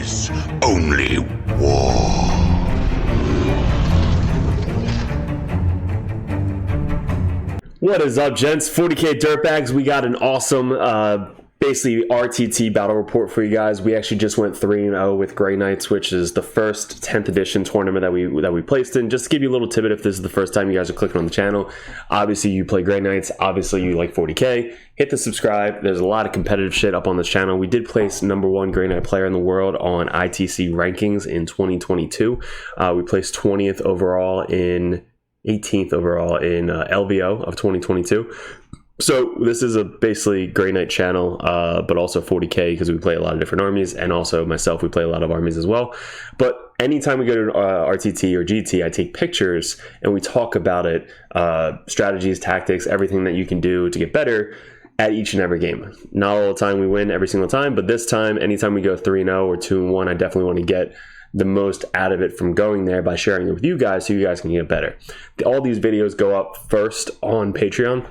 is only war. What is up, gents? 40k dirtbags. We got an awesome basically RTT battle report for you guys. We actually just went 3-0 with Grey Knights, which is the first 10th edition tournament that we placed in. Just to give you a little tidbit, if this is the first time you guys are clicking on the channel, obviously you play Grey Knights, obviously you like 40k, hit the subscribe. There's a lot of competitive shit up on this channel. We did place #1 Grey Knight player in the world on ITC rankings in 2022. We placed 20th overall in 18th overall in LVO of 2022. So this is a basically Grey Knight channel, but also 40k because we play a lot of different armies, and also myself, we play a lot of armies as well. But anytime we go to RTT or GT, I take pictures and we talk about it, strategies, tactics, everything that you can do to get better at each and every game. Not all the time we win every single time, but this time, anytime we go 3-0 or 2-1, I definitely want to get the most out of it from going there by sharing it with you guys so you guys can get better. All these videos go up first on Patreon.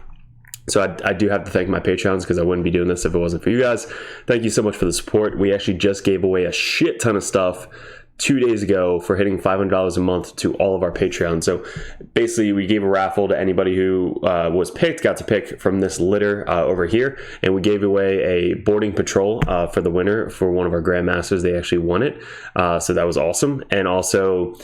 So I do have to thank my Patreons because I wouldn't be doing this if it wasn't for you guys. Thank you so much for the support. We actually just gave away a shit ton of stuff 2 days ago for hitting $500 a month to all of our Patreons. So basically we gave a raffle to anybody who was picked, got to pick from this litter over here, and we gave away a boarding patrol for the winner for one of our Grandmasters. They actually won it, so that was awesome. And also,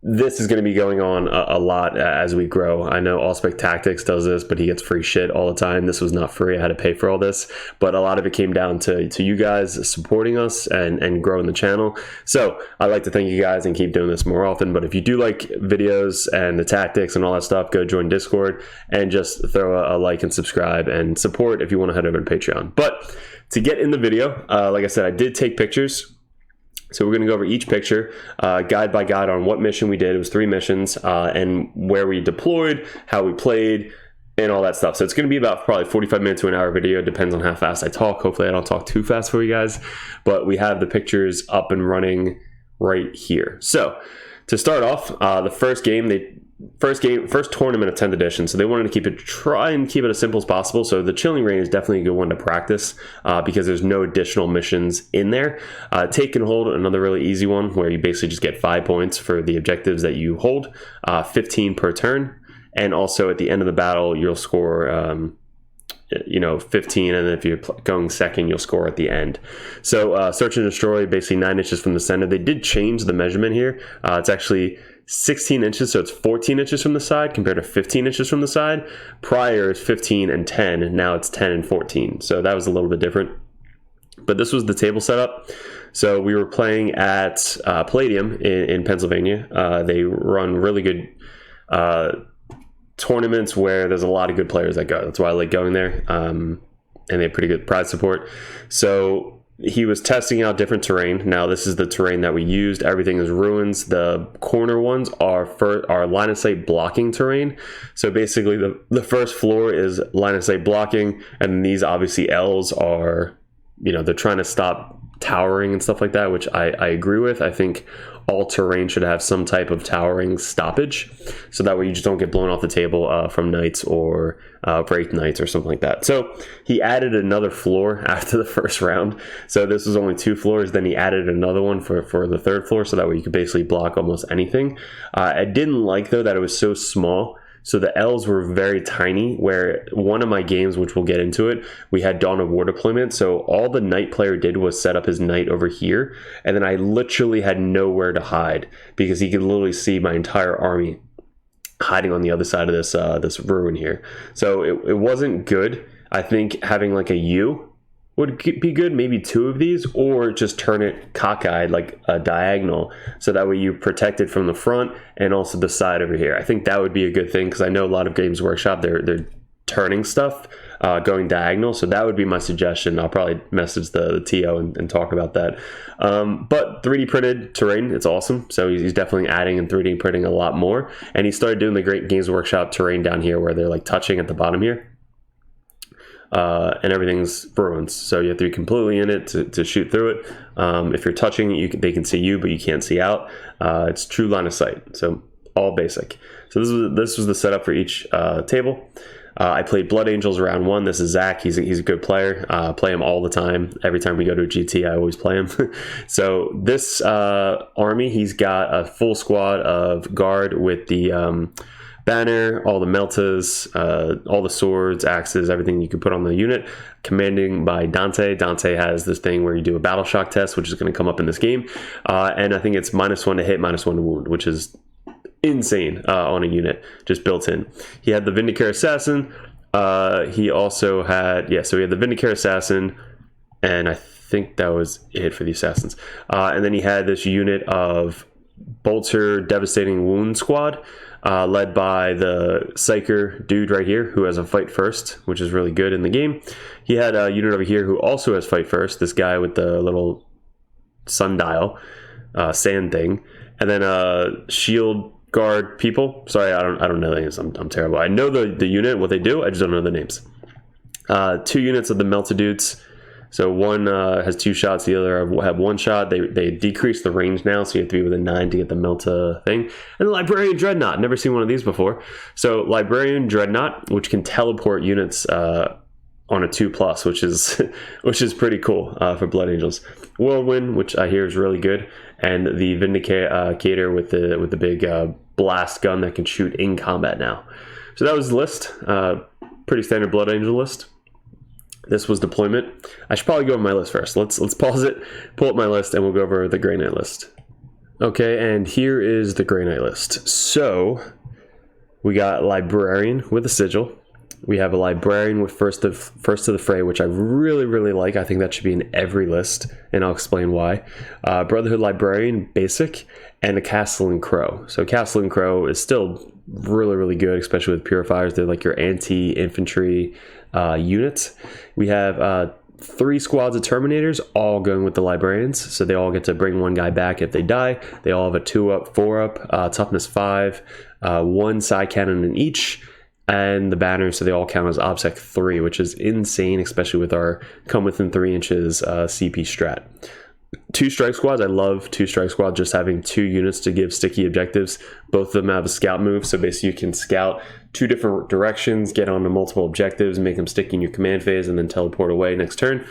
this is going to be going on a lot as we grow. I know Allspec Tactics does this, but he gets free shit all the time. This was not free. I had to pay for all this, but a lot of it came down to you guys supporting us and growing the channel. So I'd like to thank you guys and keep doing this more often. But if you do like videos and the tactics and all that stuff, go join Discord and just throw a like and subscribe and support if you want to head over to Patreon. But to get in the video, like I said, I did take pictures. So we're going to go over each picture, guide by guide on what mission we did. It was 3 missions, and where we deployed, how we played, and all that stuff. So it's going to be about probably 45 minutes to an hour video. It depends on how fast I talk. Hopefully I don't talk too fast for you guys. But we have the pictures up and running right here. So to start off, the first tournament of 10th edition, so they wanted to try and keep it as simple as possible. So the Chilling Reign is definitely a good one to practice because there's no additional missions in there. Take and Hold, another really easy one where you basically just get 5 points for the objectives that you hold, 15 per turn, and also at the end of the battle you'll score 15, and then if you're going second, you'll score at the end. So Search and Destroy, basically 9 inches from the center. They did change the measurement here. It's actually 16 inches, so it's 14 inches from the side compared to 15 inches from the side. Prior is 15 and 10, and now it's 10 and 14. So that was a little bit different. But this was the table setup. So we were playing at Palladium in Pennsylvania. They run really good tournaments where there's a lot of good players that go. That's why I like going there. And they have pretty good prize support. So he was testing out different terrain. Now this is the terrain that we used. Everything is ruins. The corner ones are line of sight blocking terrain. So basically the first floor is line of sight blocking, and these obviously L's are, they're trying to stop towering and stuff like that, which I agree with. I think all terrain should have some type of towering stoppage, so that way you just don't get blown off the table from knights or Wraith Knights or something like that. So he added another floor after the first round. So this was only 2 floors. Then he added another one for the third floor, so that way you could basically block almost anything. I didn't like, though, that it was so small. So the L's were very tiny, where one of my games, which we'll get into it, we had Dawn of War deployment. So all the knight player did was set up his knight over here, and then I literally had nowhere to hide because he could literally see my entire army hiding on the other side of this ruin here. So it wasn't good. I think having like a U would be good, maybe 2 of these, or just turn it cockeyed like a diagonal, so that way you protect it from the front and also the side over here. I think that would be a good thing, because I know a lot of Games Workshop, they're turning stuff, going diagonal, so that would be my suggestion. I'll probably message the TO and talk about that. But 3D printed terrain, it's awesome. So he's definitely adding and 3D printing a lot more, and he started doing the great Games Workshop terrain down here where they're like touching at the bottom here. And everything's ruins, so you have to be completely in it to shoot through it. If you're touching it, they can see you, but you can't see out. It's true line of sight, so all basic. So this was the setup for each table. I played Blood Angels round 1. This is Zach. He's a good player. Play him all the time. Every time we go to a GT, I always play him. So this army, he's got a full squad of guard with the banner, all the meltas, all the swords, axes, everything you can put on the unit, commanding by Dante. Dante has this thing where you do a battle shock test, which is going to come up in this game. And I think it's -1 to hit, -1 to wound, which is insane on a unit, just built in. He had the Wiederkehr Assassin. He also had, so he had the Wiederkehr Assassin, and I think that was it for the assassins. And then he had this unit of Bolter Devastating Wound Squad, led by the Psyker dude right here, who has a fight first, which is really good in the game. He had a unit over here who also has fight first, this guy with the little sundial sand thing, and then shield guard people. Sorry, I don't know the names. I'm terrible. I know the unit, what they do. I just don't know the names. 2 units of the melted dudes. So one has 2 shots, the other have 1 shot. They decrease the range now, so you have to be within 9 to get the Melta thing. And the Librarian Dreadnought. Never seen one of these before. So Librarian Dreadnought, which can teleport units on a 2+, which is pretty cool for Blood Angels. Whirlwind, which I hear is really good, and the Vindicator with the big blast gun that can shoot in combat now. So that was the list. Pretty standard Blood Angel list. This was deployment. I should probably go over my list first. Let's pause it, pull up my list, and we'll go over the Grey Knight list. Okay, and here is the Grey Knight list. So we got Librarian with a sigil. We have a Librarian with first to the fray, which I really like. I think that should be in every list, and I'll explain why. Brotherhood Librarian basic, and a Castellan Crow. So Castellan Crow is still really good, especially with purifiers. They're like your anti-infantry units. We have 3 squads of Terminators, all going with the Librarians, so they all get to bring 1 guy back if they die. They all have a 2-up, 4-up, toughness 5, 1 side cannon in each, and the banners, so they all count as OBSEC 3, which is insane, especially with our come within 3 inches CP strat. 2 strike squads. I love 2 strike squads, just having 2 units to give sticky objectives. Both of them have a scout move, so basically you can scout 2 different directions, get onto multiple objectives, make them sticky in your command phase, and then teleport away next turn.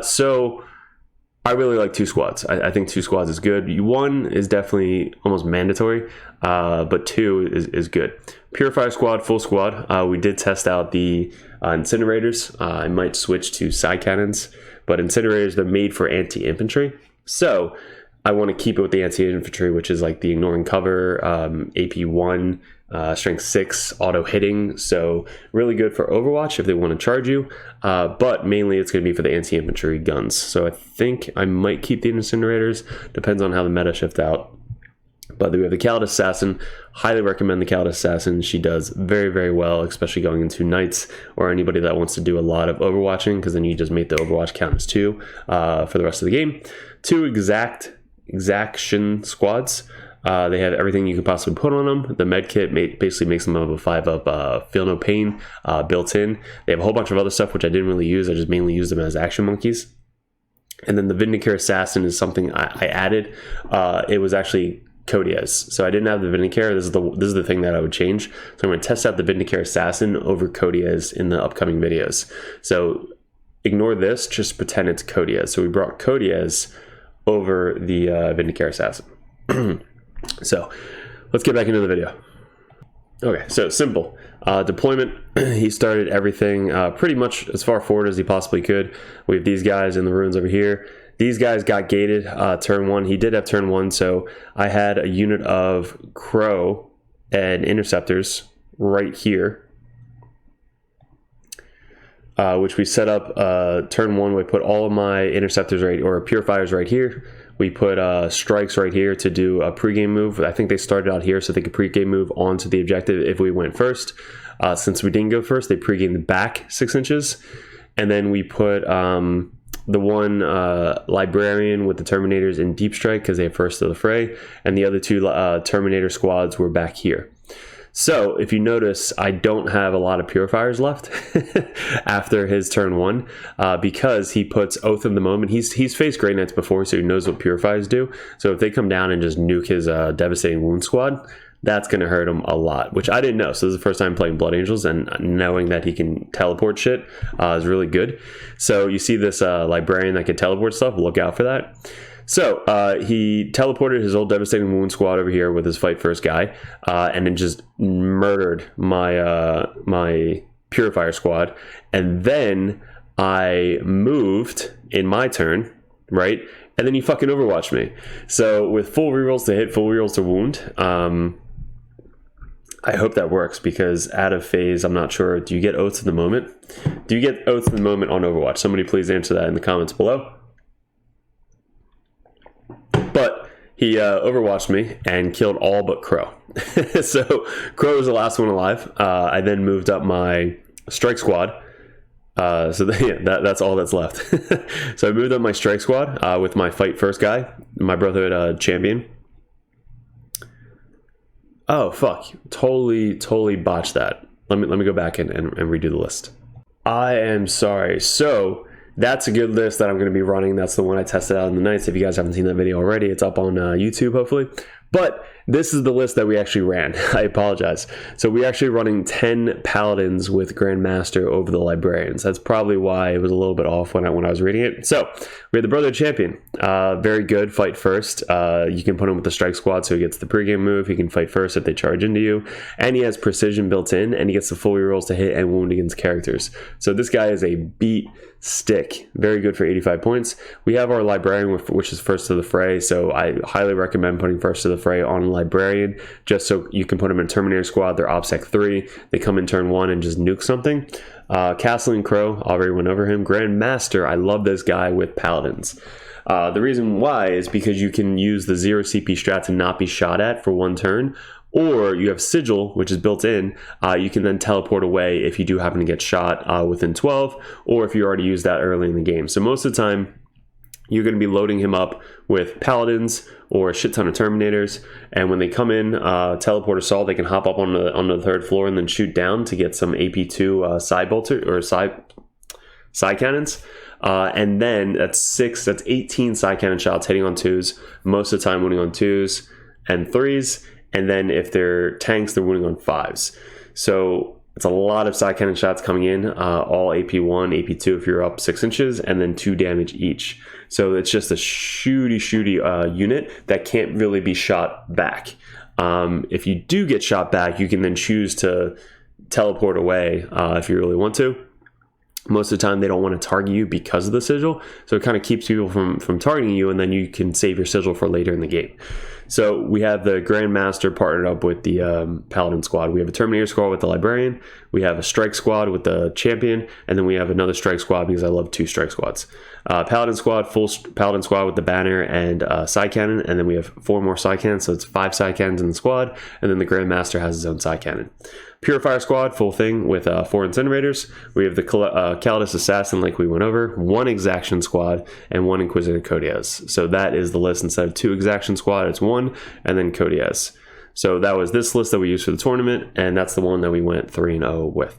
So I really like 2 squads. I think 2 squads is good. 1 is definitely almost mandatory, but 2 is good. Purifier squad, full squad. We did test out the incinerators. I might switch to side cannons, but incinerators, they're made for anti-infantry. So I want to keep it with the anti-infantry, which is like the ignoring cover, AP1, strength 6, auto hitting. So really good for Overwatch if they want to charge you. But mainly it's going to be for the anti-infantry guns. So I think I might keep the incinerators. Depends on how the meta shift out. But we have the Khalid Assassin. Highly recommend the Khalid Assassin. She does very well, especially going into Knights or anybody that wants to do a lot of Overwatching, because then you just make the Overwatch count as 2 for the rest of the game. 2 exaction squads. They have everything you could possibly put on them. The medkit basically makes them of a 5-up feel no pain built in. They have a whole bunch of other stuff which I didn't really use. I just mainly used them as action monkeys. And then the Wiederkehr Assassin is something I added. It was actually Codiez. So I didn't have the Wiederkehr. This is the thing that I would change. So I'm going to test out the Wiederkehr Assassin over Codiez in the upcoming videos. So ignore this, just pretend it's Codiez. So we brought Codiez over the Wiederkehr Assassin. So let's get back into the video. Okay, so simple. Deployment, he started everything pretty much as far forward as he possibly could. We have these guys in the ruins over here. These guys got gated turn 1. He did have turn 1, so I had a unit of Crow and Interceptors right here, which we set up turn 1. We put all of my Interceptors or Purifiers right here. We put Strikes right here to do a pregame move. I think they started out here so they could pregame move onto the objective if we went first. Since we didn't go first, they pregamed back 6 inches. And then we put the one Librarian with the Terminators in Deep Strike because they have first to the fray, and the other 2 Terminator squads were back here. So if you notice, I don't have a lot of Purifiers left after his turn 1 because he puts Oath of the Moment. He's faced Grey Knights before, so he knows what Purifiers do. So if they come down and just nuke his Devastating Wound squad, that's going to hurt him a lot, which I didn't know. So this is the first time playing Blood Angels, and knowing that he can teleport shit is really good. So you see this librarian that can teleport stuff, look out for that. So he teleported his old Devastating Wound squad over here with his Fight First guy, and then just murdered my my Purifier squad. And then I moved in my turn, right? And then you fucking overwatched me. So with full rerolls to hit, full rerolls to wound, I hope that works, because out of phase, I'm not sure. Do you get oaths in the moment? Do you get oaths in the moment on Overwatch? Somebody please answer that in the comments below. But he overwatched me and killed all but Crow. So Crow was the last one alive. I then moved up my strike squad. That's all that's left. So I moved up my strike squad with my Fight First guy, my Brotherhood champion. Oh fuck! Totally botched that. Let me go back and redo the list. I am sorry. So that's a good list that I'm going to be running. That's the one I tested out in the nights. If you guys haven't seen that video already, it's up on YouTube hopefully. But this is the list that we actually ran. I apologize. So we're actually running 10 paladins with Grandmaster over the librarians. That's probably why it was a little bit off when I was reading it. So we had the Brother Champion. Very good. Fight first. You can put him with the strike squad, so he gets the pregame move. He can fight first if they charge into you. And he has precision built in, and he gets the full rerolls to hit and wound against characters. So this guy is a beat stick. Very good for 85 points. We have our librarian, which is first to the fray. So I highly recommend putting first to the fray on librarian, just so you can put them in Terminator squad. They're OPSEC 3. They come in turn 1 and just nuke something. Castle and Crow, already went over him. Grandmaster, I love this guy with paladins. The reason why is because you can use the 0 CP strat to not be shot at for 1 turn, or you have Sigil, which is built in. You can then teleport away if you do happen to get shot within 12, or if you already used that early in the game. So most of the time, you're going to be loading him up with paladins or a shit ton of terminators, and when they come in, teleport assault, they can hop up on the 3rd floor and then shoot down to get some AP2 side bolter or side cannons. And then that's 18 side cannon shots hitting on 2s, most of the time winning on 2s and 3s. And then if they're tanks, they're winning on 5s. So it's a lot of side cannon shots coming in, all AP1, AP2 if you're up 6 inches, and then 2 damage each. So it's just a shooty unit that can't really be shot back. If you do get shot back, you can then choose to teleport away if you really want to. Most of the time, they don't want to target you because of the sigil, so it kind of keeps people from targeting you, and then you can save your sigil for later in the game. So we have the Grandmaster partnered up with the Paladin squad. We have a Terminator squad with the Librarian. We have a Strike squad with the Champion, and then we have another Strike squad because I love 2 Strike squads. Paladin squad, full Paladin squad with the Banner and side cannon, and then we have 4 more side cannons, so it's 5 side cannons in the squad, and then the Grandmaster has his own side cannon. Purifier squad, full thing with 4 incinerators. We have the Calidus Assassin, like we went over, 1 Exaction squad, and 1 Inquisitor Codiez. So that is the list. Instead of 2 Exaction squad, it's 1, and then Codiez. So that was this list that we used for the tournament, and that's the one that we went 3-0 with.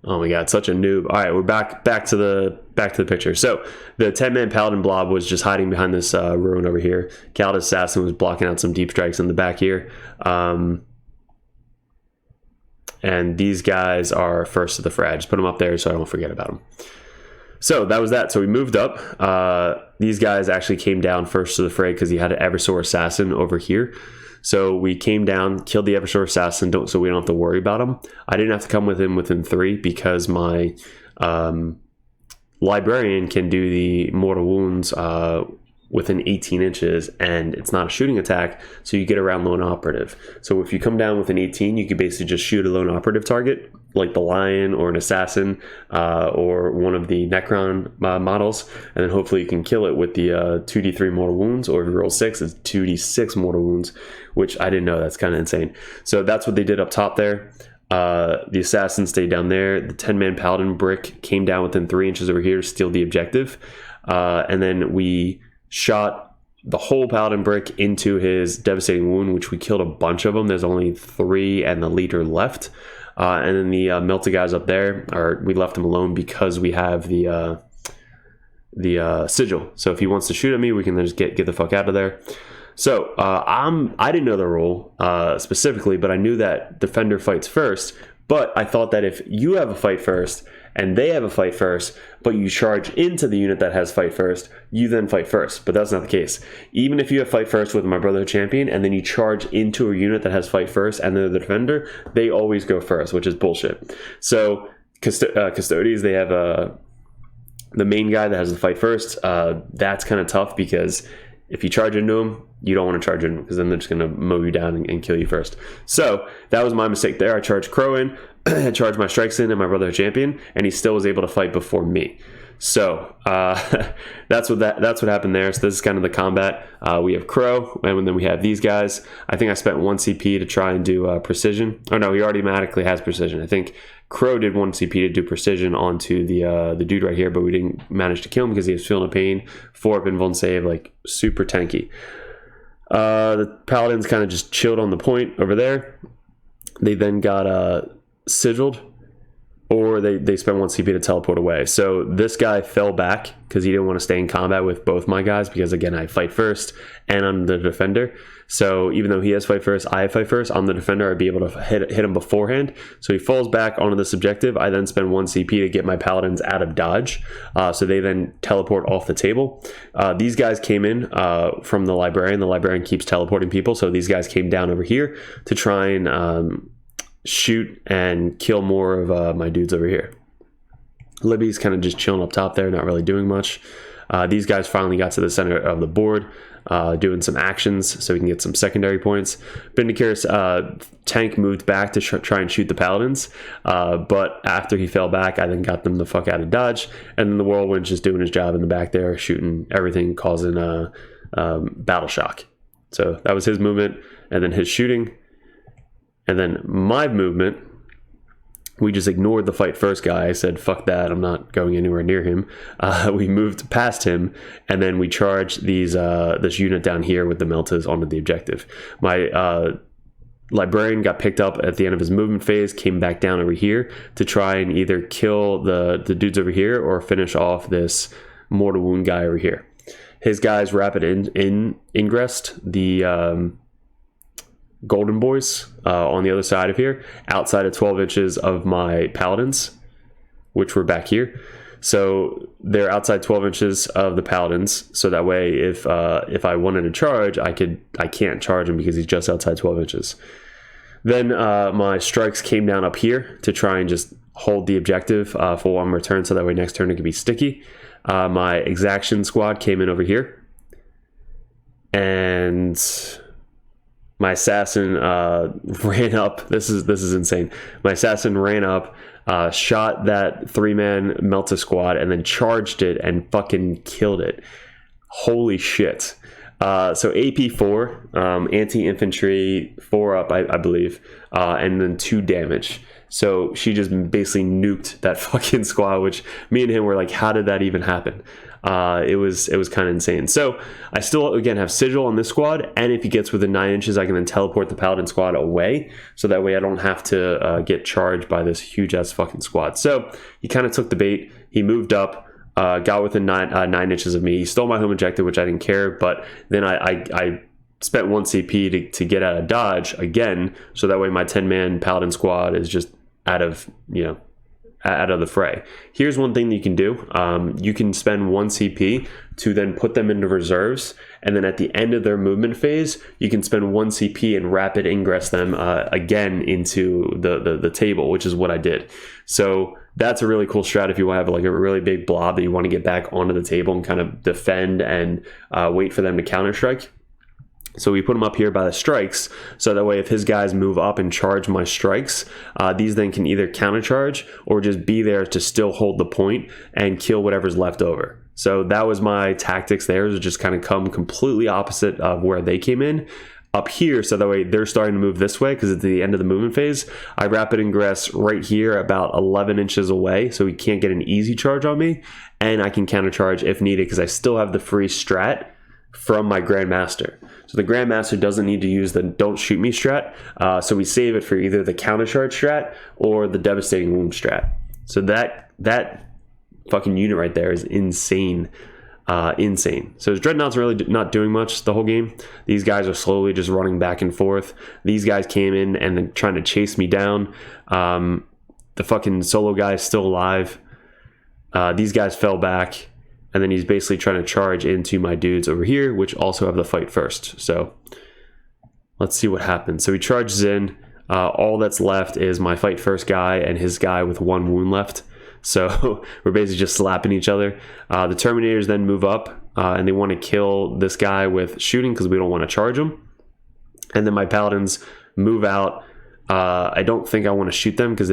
Oh my god, such a noob. All right, we're back to the picture. So the 10-man Paladin blob was just hiding behind this ruin over here. Calidus Assassin was blocking out some deep strikes in the back here. And these guys are first to the fray. I just put them up there so I don't forget about them. So that was that. So we moved up. These guys actually came down first to the fray because he had an Eversor Assassin over here. So we came down, killed the Eversor Assassin, so we don't have to worry about him. I didn't have to come with him within 3 because my Librarian can do the mortal wounds within 18 inches, and it's not a shooting attack, so you get around lone operative. So if you come down with an 18, you could basically just shoot a lone operative target, like the Lion or an Assassin or one of the Necron models, and then hopefully you can kill it with the 2d3 mortal wounds, or if you roll 6, it's 2d6 mortal wounds, which I didn't know. That's kind of insane. So that's what they did up top there. The Assassin stayed down there. The 10-man Paladin brick came down within 3 inches over here to steal the objective, and then we shot the whole Paladin brick into his devastating wound, which we killed a bunch of them. There's only 3 and the leader left. And then the melted guys up there, we left them alone because we have the sigil. So if he wants to shoot at me, we can then just get the fuck out of there. So I didn't know the rule specifically, but I knew that defender fights first. But I thought that if you have a fight first and they have a fight first, but you charge into the unit that has fight first, you then fight first. But that's not the case. Even if you have fight first with my Brotherhood champion and then you charge into a unit that has fight first and they're the defender, they always go first, which is bullshit. So Custodians, they have the main guy that has the fight first. That's kind of tough because if you charge into him, you don't want to charge into him because then they're just going to mow you down and kill you first. So that was my mistake there. I charged Coen, charged my strikes in and my Brotherhood champion, and he still was able to fight before me. So that's what happened there. So this is kind of the combat. We have Crow, and then we have these guys. I think I spent 1 CP to try and do precision. Oh no, he automatically has precision. I think Crow did 1 CP to do precision onto the dude right here, but we didn't manage to kill him because he was feeling a pain. 4-up invuln save, like super tanky. The Paladins kind of just chilled on the point over there. They then got sigiled, or they spent 1 CP to teleport away. So this guy fell back because he didn't want to stay in combat with both my guys because, again, I fight first and I'm the defender. So even though he has fight first, I have fight first, I'm the defender, I'd be able to hit him beforehand. So he falls back onto this objective. I then spend 1 CP to get my Paladins out of dodge. So they then teleport off the table. These guys came in from the Librarian. The Librarian keeps teleporting people. So these guys came down over here to try and shoot and kill more of my dudes over here. Libby's kind of just chilling up top there, not really doing much. These guys finally got to the center of the board, doing some actions so we can get some secondary points. Vindicat's tank moved back to try and shoot the Paladins, but after he fell back, I then got them the fuck out of dodge, and then the Whirlwind's just doing his job in the back there, shooting everything, causing battle shock. So that was his movement, and then his shooting. And then my movement, we just ignored the fight first guy. I said, fuck that, I'm not going anywhere near him. We moved past him, and then we charged this unit down here with the Meltas onto the objective. My Librarian got picked up at the end of his movement phase, came back down over here to try and either kill the dudes over here or finish off this mortal wound guy over here. His guys rapid ingressed the Golden Boys on the other side of here, outside of 12 inches of my Paladins, which were back here. So they're outside 12 inches of the Paladins. So that way, if I wanted to charge, I can't charge him because he's just outside 12 inches. Then my strikes came down up here to try and just hold the objective for one more turn, so that way next turn it could be sticky. My exaction squad came in over here, and my assassin ran up. This is insane. My assassin ran up, shot that 3-man Melta squad, and then charged it and fucking killed it. Holy shit. So AP 4, anti-infantry 4-up, I believe, and then 2 damage. So she just basically nuked that fucking squad, which me and him were like, how did that even happen? It was kind of insane. So I still, again, have sigil on this squad, and if he gets within 9 inches, I can then teleport the Paladin squad away, so that way I don't have to get charged by this huge-ass fucking squad. So he kind of took the bait. He moved up, got within 9 inches of me. He stole my home objective, which I didn't care, but then I spent 1 CP to get out of dodge again, so that way my 10-man Paladin squad is just out of the fray. Here's one thing that you can do. You can spend 1 CP to then put them into reserves, and then at the end of their movement phase, you can spend 1 CP and rapid ingress them again into the table, which is what I did. So that's a really cool strat if you want to have like a really big blob that you want to get back onto the table and kind of defend and wait for them to counter strike. So we put him up here by the strikes, so that way if his guys move up and charge my strikes, these then can either countercharge or just be there to still hold the point and kill whatever's left over. So that was my tactics there, to just kind of come completely opposite of where they came in. Up here, so that way they're starting to move this way because it's the end of the movement phase. I rapid ingress right here about 11 inches away, so he can't get an easy charge on me, and I can countercharge if needed because I still have the free strat from my Grandmaster. So the Grandmaster doesn't need to use the don't shoot me strat, so we save it for either the countercharge strat or the devastating wound strat. So that fucking unit right there is insane. insane. So his dreadnoughts are really not doing much the whole game. These guys are slowly just running back and forth. These guys came in and then trying to chase me down. The fucking solo guy is still alive. These guys fell back, and then he's basically trying to charge into my dudes over here, which also have the fight first. So let's see what happens. So he charges in. All that's left is my fight first guy and his guy with 1 wound left. So we're basically just slapping each other. The Terminators then move up, and they want to kill this guy with shooting because we don't want to charge him. And then my Paladins move out. I don't think I want to shoot them because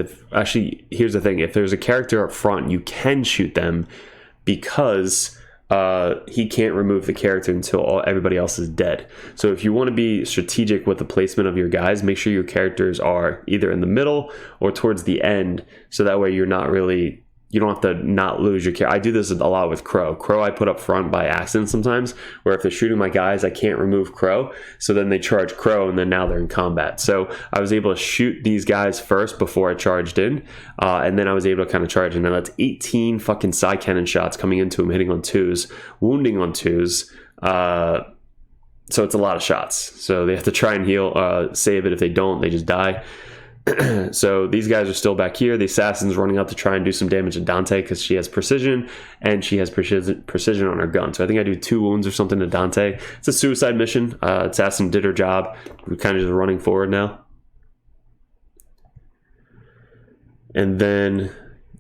here's the thing. If there's a character up front, you can shoot them because he can't remove the character until everybody else is dead. So if you want to be strategic with the placement of your guys, make sure your characters are either in the middle or towards the end, so that way you don't have to not lose your character. I do this a lot with Crow. Crow I put up front by accident sometimes, where if they're shooting my guys, I can't remove Crow. So then they charge Crow, and then now they're in combat. So I was able to shoot these guys first before I charged in, and then I was able to kind of charge in. Now that's 18 fucking side cannon shots coming into him, hitting on 2s, wounding on 2s. So it's a lot of shots. So they have to try and heal, save it. If they don't, they just die. So these guys are still back here. The assassin's running up to try and do some damage to Dante because she has precision, and she has precision on her gun. So I think I do 2 wounds or something to Dante. It's a suicide mission. Assassin did her job. We're kind of just running forward now. And then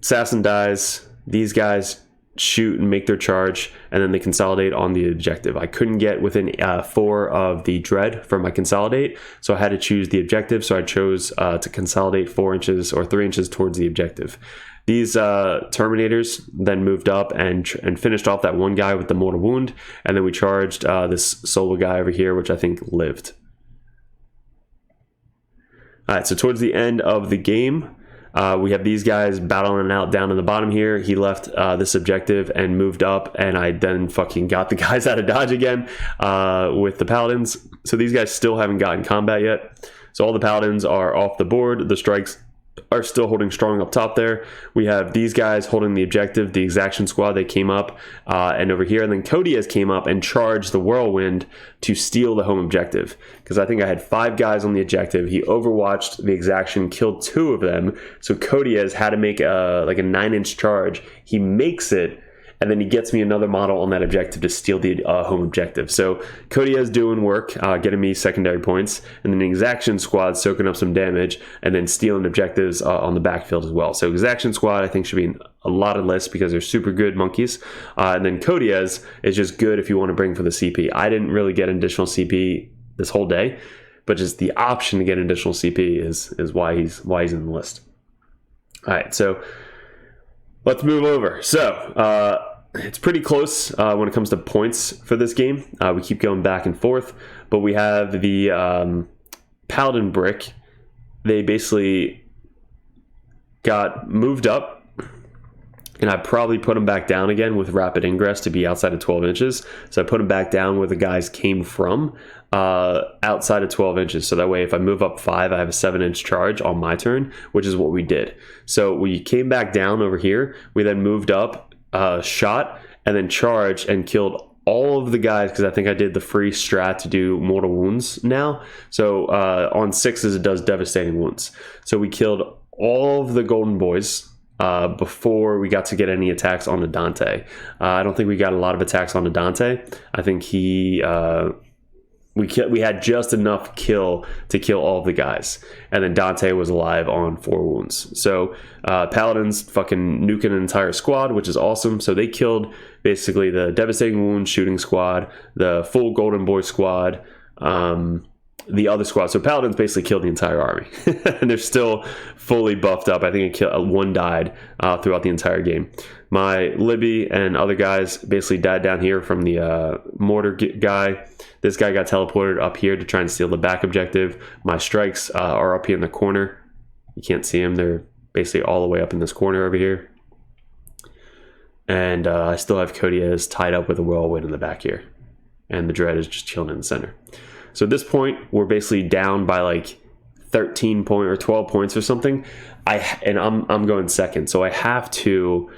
assassin dies. These guys shoot and make their charge, and then they consolidate on the objective. I couldn't get within 4 of the dread for my consolidate, so I had to choose the objective. So I chose to consolidate 4 inches or 3 inches towards the objective. These Terminators then moved up and finished off that one guy with the mortal wound, and then we charged this solo guy over here, which I think lived. All right, so towards the end of the game, we have these guys battling out down in the bottom here. He left this objective and moved up, and I then fucking got the guys out of dodge again with the Paladins. So these guys still haven't gotten combat yet. So all the Paladins are off the board. The strikes are still holding strong up top there. We have these guys holding the objective, the exaction squad. They came up and over here, and then Codiez came up and charged the whirlwind to steal the home objective, because I think I had 5 guys on the objective. He overwatched the exaction, killed 2 of them, so Codiez had to make a 9-inch charge. He makes it, and then he gets me another model on that objective to steal the home objective. So Codiez doing work, getting me secondary points, and then the exaction squad soaking up some damage, and then stealing objectives on the backfield as well. So exaction squad I think should be in a lot of lists because they're super good monkeys. And then Codiez is just good if you want to bring for the CP. I didn't really get additional CP this whole day, but just the option to get additional CP is why he's in the list. All right, so let's move over. So it's pretty close when it comes to points for this game. We keep going back and forth, but we have the Paladin brick. They basically got moved up, and I probably put them back down again with rapid ingress to be outside of 12 inches. So I put them back down where the guys came from, outside of 12 inches. So that way, if I move up 5, I have a 7-inch charge on my turn, which is what we did. So we came back down over here. We then moved up, shot, and then charged and killed all of the guys, because I think I did the free strat to do mortal wounds now. So on 6s it does devastating wounds. So we killed all of the golden boys before we got to get any attacks on the Dante. I don't think we got a lot of attacks on the Dante. I think we had just enough kill to kill all of the guys, and then Dante was alive on 4 wounds. So Paladins fucking nuking an entire squad, which is awesome. So they killed basically the devastating wound shooting squad, the full golden boy squad, the other squad. So Paladins basically killed the entire army, and they're still fully buffed up. I think one died throughout the entire game. My Libby and other guys basically died down here from the mortar guy. This guy got teleported up here to try and steal the back objective. My strikes are up here in the corner. You can't see them. They're basically all the way up in this corner over here. And I still have Codiez tied up with a whirlwind in the back here. And the Dread is just chilling in the center. So at this point, we're basically down by like 13 point or 12 points or something. I'm going second. So I have to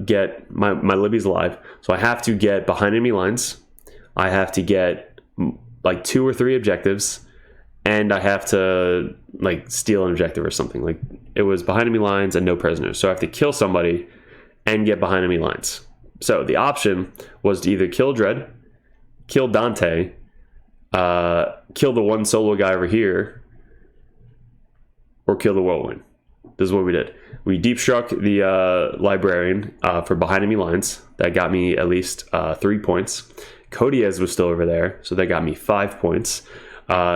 get my Libby's alive, so I have to get behind enemy lines. I have to get like 2 or 3 objectives, and I have to like steal an objective or something. Like it was behind enemy lines and no prisoners, so I have to kill somebody and get behind enemy lines. So the option was to either kill Dread, kill Dante, kill the one solo guy over here, or kill the Whirlwind. This is what we did. We deep struck the librarian for behind enemy lines. That got me at least 3 points. Codiez was still over there, so that got me 5 points.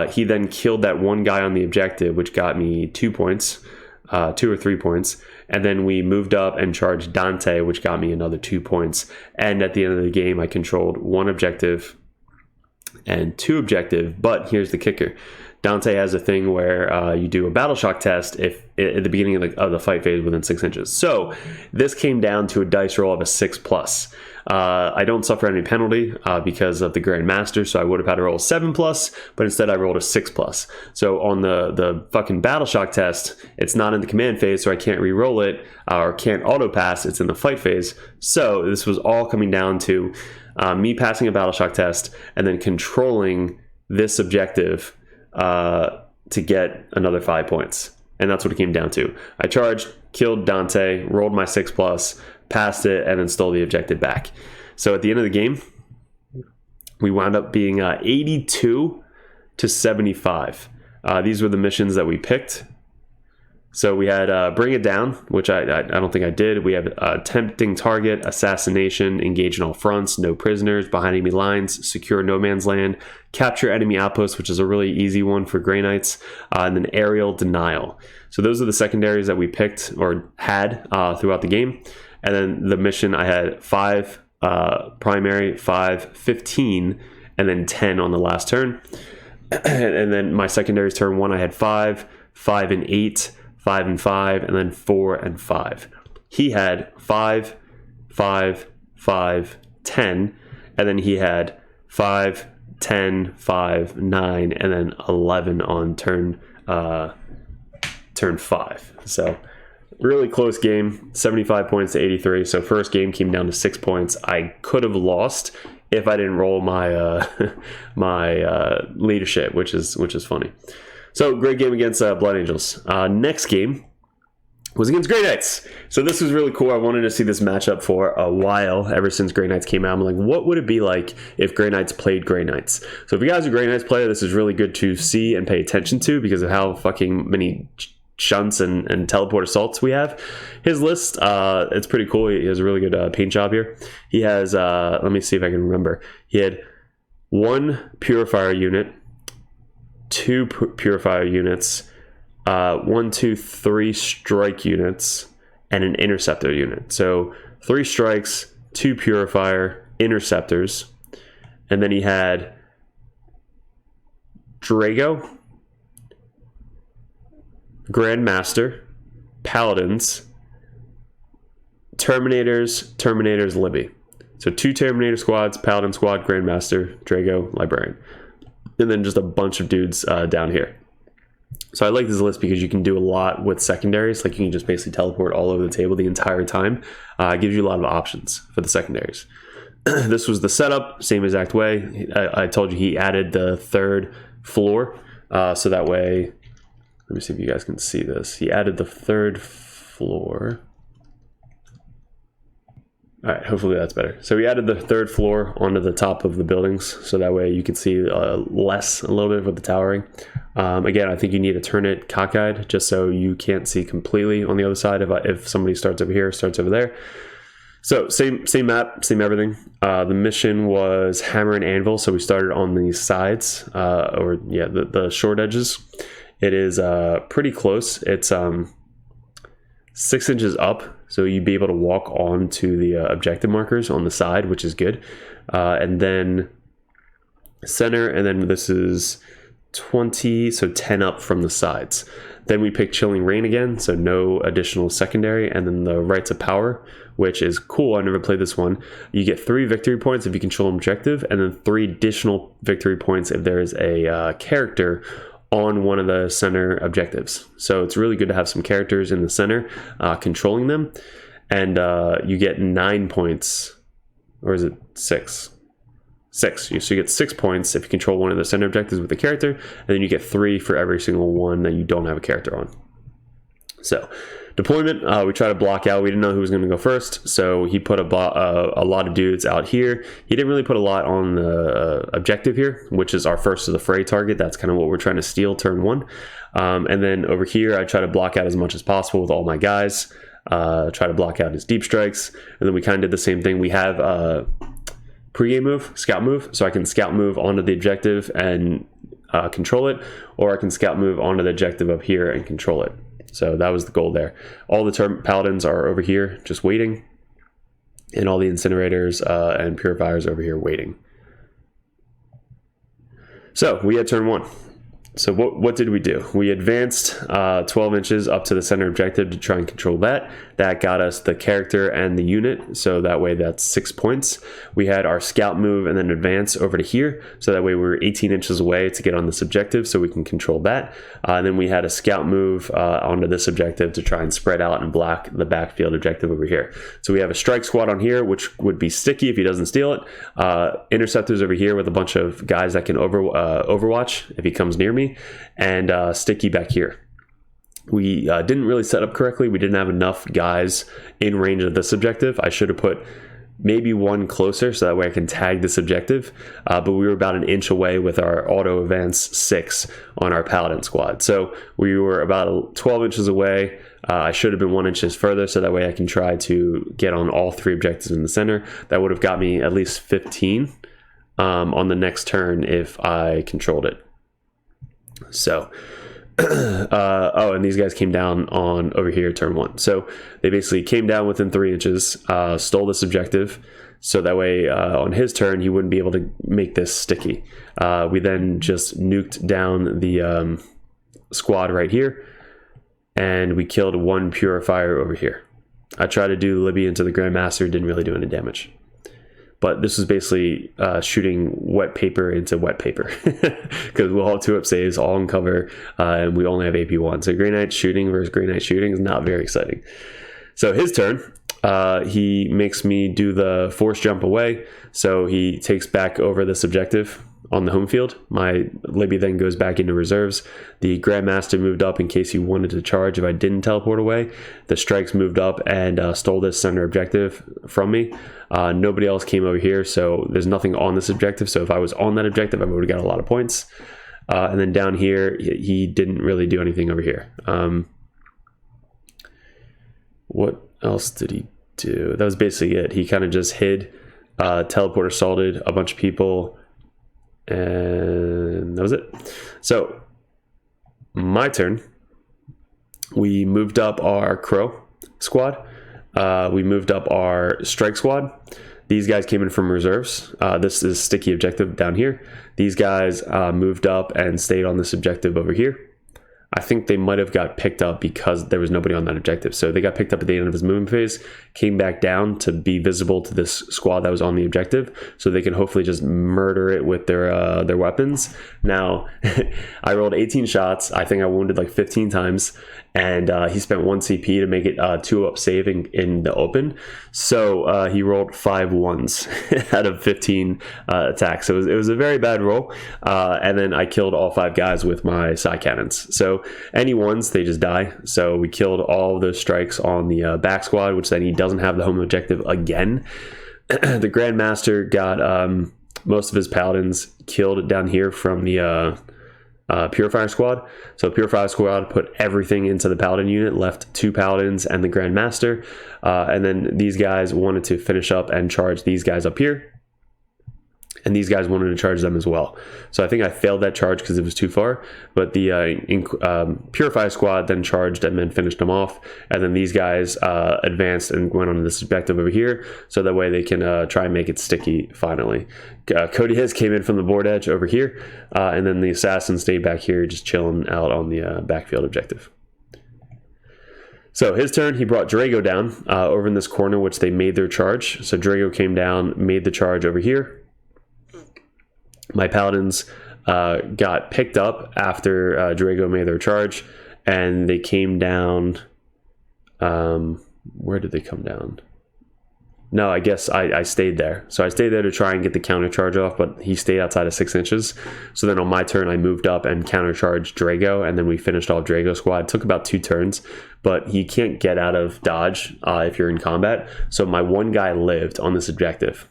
He then killed that one guy on the objective, which got me 2 points, 2 or 3 points. And then we moved up and charged Dante, which got me another 2 points. And at the end of the game, I controlled 1 objective and 2 objective. But here's the kicker. Dante has a thing where you do a battle shock test if at the beginning of the fight phase within 6 inches. So this came down to a dice roll of a 6+. I don't suffer any penalty because of the Grand Master, so I would have had to roll a 7+, but instead I rolled a 6+. So on the fucking battle shock test, it's not in the command phase, so I can't re-roll it or can't auto pass. It's in the fight phase. So this was all coming down to me passing a battle shock test and then controlling this objective to get another 5 points. And that's what it came down to. I charged, killed Dante, rolled my 6+, passed it, and then stole the objective back. So at the end of the game, we wound up being 82 to 75. These were the missions that we picked. So we had Bring It Down, which I don't think I did. We have Tempting Target, Assassination, Engage in All Fronts, No Prisoners, Behind Enemy Lines, Secure No Man's Land, Capture Enemy Outposts, which is a really easy one for Grey Knights, and then Aerial Denial. So those are the secondaries that we picked or had throughout the game. And then the mission, I had 5 primary, 5, 15, and then 10 on the last turn. And then my secondaries turn 1, I had 5, 5 and 8, 5 and 5, and then 4 and 5. He had 5, 5, 5, 10, and then he had 5, 10, 5, 9, and then 11 on turn 5. So really close game, 75 points to 83. So first game came down to 6 points. I could have lost if I didn't roll my my leadership, which is funny. So great game against Blood Angels. Next game was against Grey Knights. So this was really cool. I wanted to see this matchup for a while, ever since Grey Knights came out. I'm like, what would it be like if Grey Knights played Grey Knights? So if you guys are Grey Knights player, this is really good to see and pay attention to because of how fucking many shunts and teleport assaults we have. His list, it's pretty cool. He has a really good paint job here. He has, let me see if I can remember. He had 1 purifier unit, 2 purifier units, 1, 2, 3 strike units, and an interceptor unit. So 3 strikes, 2 purifier, interceptors, and then he had Drago, Grandmaster, Paladins, Terminators, Libby. So 2 Terminator squads, Paladin squad, Grandmaster, Drago, Librarian. And then just a bunch of dudes down here. So I like this list because you can do a lot with secondaries. Like you can just basically teleport all over the table the entire time. It gives you a lot of options for the secondaries. This was the setup, same exact way. I told you he added the 3rd floor. So that way, let me see if you guys can see this. He added the 3rd floor. All right, hopefully that's better. So we added the 3rd floor onto the top of the buildings, so that way you can see a little bit with the towering. Again, I think you need to turn it cockeyed just so you can't see completely on the other side if somebody starts over here, starts over there. So same map, same everything. The mission was Hammer and Anvil, so we started on the sides, the short edges. It is pretty close. It's 6 inches up, so you'd be able to walk on to the objective markers on the side, which is good. And then center, and then this is 20, so 10 up from the sides. Then we pick Chilling Rain again, so no additional secondary, and then the Rights of Power, which is cool. I never played this one. You get 3 victory points if you control an objective, and then 3 additional victory points if there is a character on one of the center objectives. So it's really good to have some characters in the center controlling them. and you get 9 points, or is it 6? 6. So you get 6 points if you control one of the center objectives with the character, and then you get 3 for every single one that you don't have a character on. So deployment, we try to block out. We didn't know who was going to go first, so he put a lot of dudes out here. He didn't really put a lot on the objective here, which is our first of the fray target. That's kind of what we're trying to steal turn 1. And then over here, I try to block out as much as possible with all my guys. Try to block out his deep strikes, and then we kind of did the same thing. We have pre-game move, scout move, so I can scout move onto the objective and control it, or I can scout move onto the objective up here and control it. So that was the goal there. All the paladins are over here just waiting, and all the incinerators and purifiers over here waiting. So we had turn 1. So what did we do? We advanced 12 inches up to the center objective to try and control that. That got us the character and the unit, so that way that's 6 points. We had our scout move and then advance over to here, so that way we were 18 inches away to get on this objective, so we can control that. And then we had a scout move onto this objective to try and spread out and block the backfield objective over here. So we have a strike squad on here, which would be sticky if he doesn't steal it. Interceptors over here with a bunch of guys that can overwatch if he comes near me, and sticky back here. We didn't really set up correctly. We didn't have enough guys in range of this objective. I should have put maybe one closer so that way I can tag this objective, but we were about an inch away with our auto advance 6 on our paladin squad. So we were about 12 inches away. I should have been 1 inch further, so that way I can try to get on all 3 objectives in the center. That would have got me at least 15 on the next turn if I controlled it. So oh, and these guys came down on over here turn 1. So they basically came down within 3 inches, stole this objective, so that way on his turn he wouldn't be able to make this sticky. We then just nuked down the squad right here, and we killed 1 purifier over here. I tried to do Libby into the Grandmaster, didn't really do any damage. But this was basically shooting wet paper into wet paper, because we'll have 2-up saves, all in cover, and we only have AP1. So Grey Knight shooting versus Grey Knight shooting is not very exciting. So his turn, he makes me do the force jump away, so he takes back over this objective on the home field. My Libby then goes back into reserves. The Grandmaster moved up in case he wanted to charge if I didn't teleport away. The strikes moved up and stole this center objective from me. Nobody else came over here, so there's nothing on this objective. So if I was on that objective, I would have got a lot of points. And then down here, he didn't really do anything over here. What else did he do? That was basically it. He kind of just hid, teleport assaulted a bunch of people, and that was it. So my turn. We moved up our Crow squad. We moved up our strike squad. These guys came in from reserves. This is sticky objective down here. These guys moved up and stayed on this objective over here. I think they might have got picked up because there was nobody on that objective. So they got picked up at the end of his movement phase, came back down to be visible to this squad that was on the objective, so they can hopefully just murder it with their weapons. Now, I rolled 18 shots. I think I wounded like 15 times, and he spent 1 CP to make it 2-up saving in the open. So he rolled 5 ones out of 15 attacks. So it was a very bad roll. And then I killed all 5 guys with my side cannons. So any ones, they just die. So we killed all of those strikes on the back squad, which then he doesn't have the home objective again. The Grandmaster got most of his paladins killed down here from the Purifier squad. So Purifier squad put everything into the Paladin unit, left 2 Paladins and the Grandmaster, and then these guys wanted to finish up and charge these guys up here, and these guys wanted to charge them as well. So I think I failed that charge because it was too far, but the Purifier squad then charged and then finished them off, and then these guys advanced and went on this objective over here, so that way they can try and make it sticky finally. Cody His came in from the board edge over here, and then the assassin stayed back here just chilling out on the backfield objective. So his turn, he brought Drago down over in this corner, which they made their charge. So Drago came down, made the charge over here. My Paladins got picked up after Drago made their charge, and they came down Where did they come down? No, I guess I stayed there. So I stayed there to try and get the counter charge off, but he stayed outside of 6 inches. So then on my turn, I moved up and counter charged Drago, and then we finished off Drago's squad. It took about 2 turns, but he can't get out of dodge if you're in combat. So my one guy lived on this objective.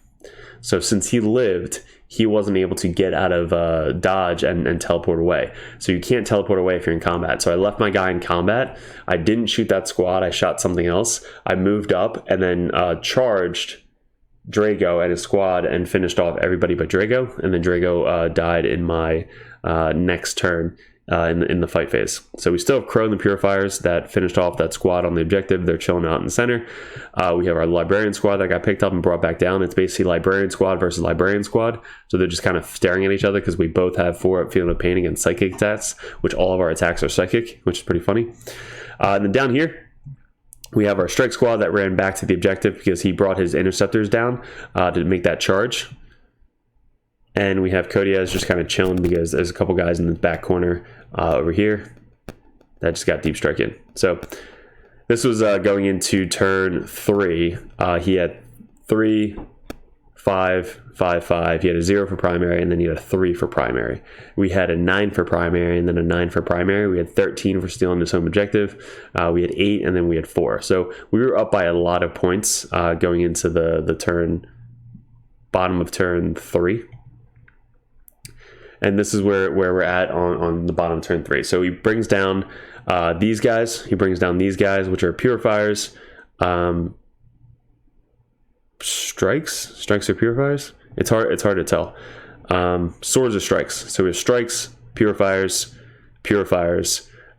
So since he lived, he wasn't able to get out of dodge and teleport away. So you can't teleport away if you're in combat. So I left my guy in combat. I didn't shoot that squad. I shot something else. I moved up and then charged Drago and his squad and finished off everybody but Drago. And then Drago died in my next turn in the fight phase. So we still have Crow and the Purifiers that finished off that squad on the objective. They're chilling out in the center. We have our Librarian squad that got picked up and brought back down. It's basically Librarian squad versus Librarian squad. So they're just kind of staring at each other because we both have 4 Feeling of Pain against Psychic attacks, which all of our attacks are Psychic, which is pretty funny. And then down here, we have our Strike squad that ran back to the objective because he brought his Interceptors down to make that charge. And we have Kodiaz just kind of chilling because there's a couple guys in the back corner over here that just got deep strike in. So this was going into turn 3. He had 3, 5, 5, 5. He had a 0 for primary, and then he had a 3 for primary. We had a 9 for primary, and then a 9 for primary. We had 13 for stealing his home objective. We had 8, and then we had 4. So we were up by a lot of points going into the turn, bottom of turn 3. And this is where we're at on the bottom of turn 3. So he brings down these guys. He brings down these guys, which are Purifiers. Strikes or Purifiers? It's hard to tell. Swords or strikes. So we have strikes, Purifiers,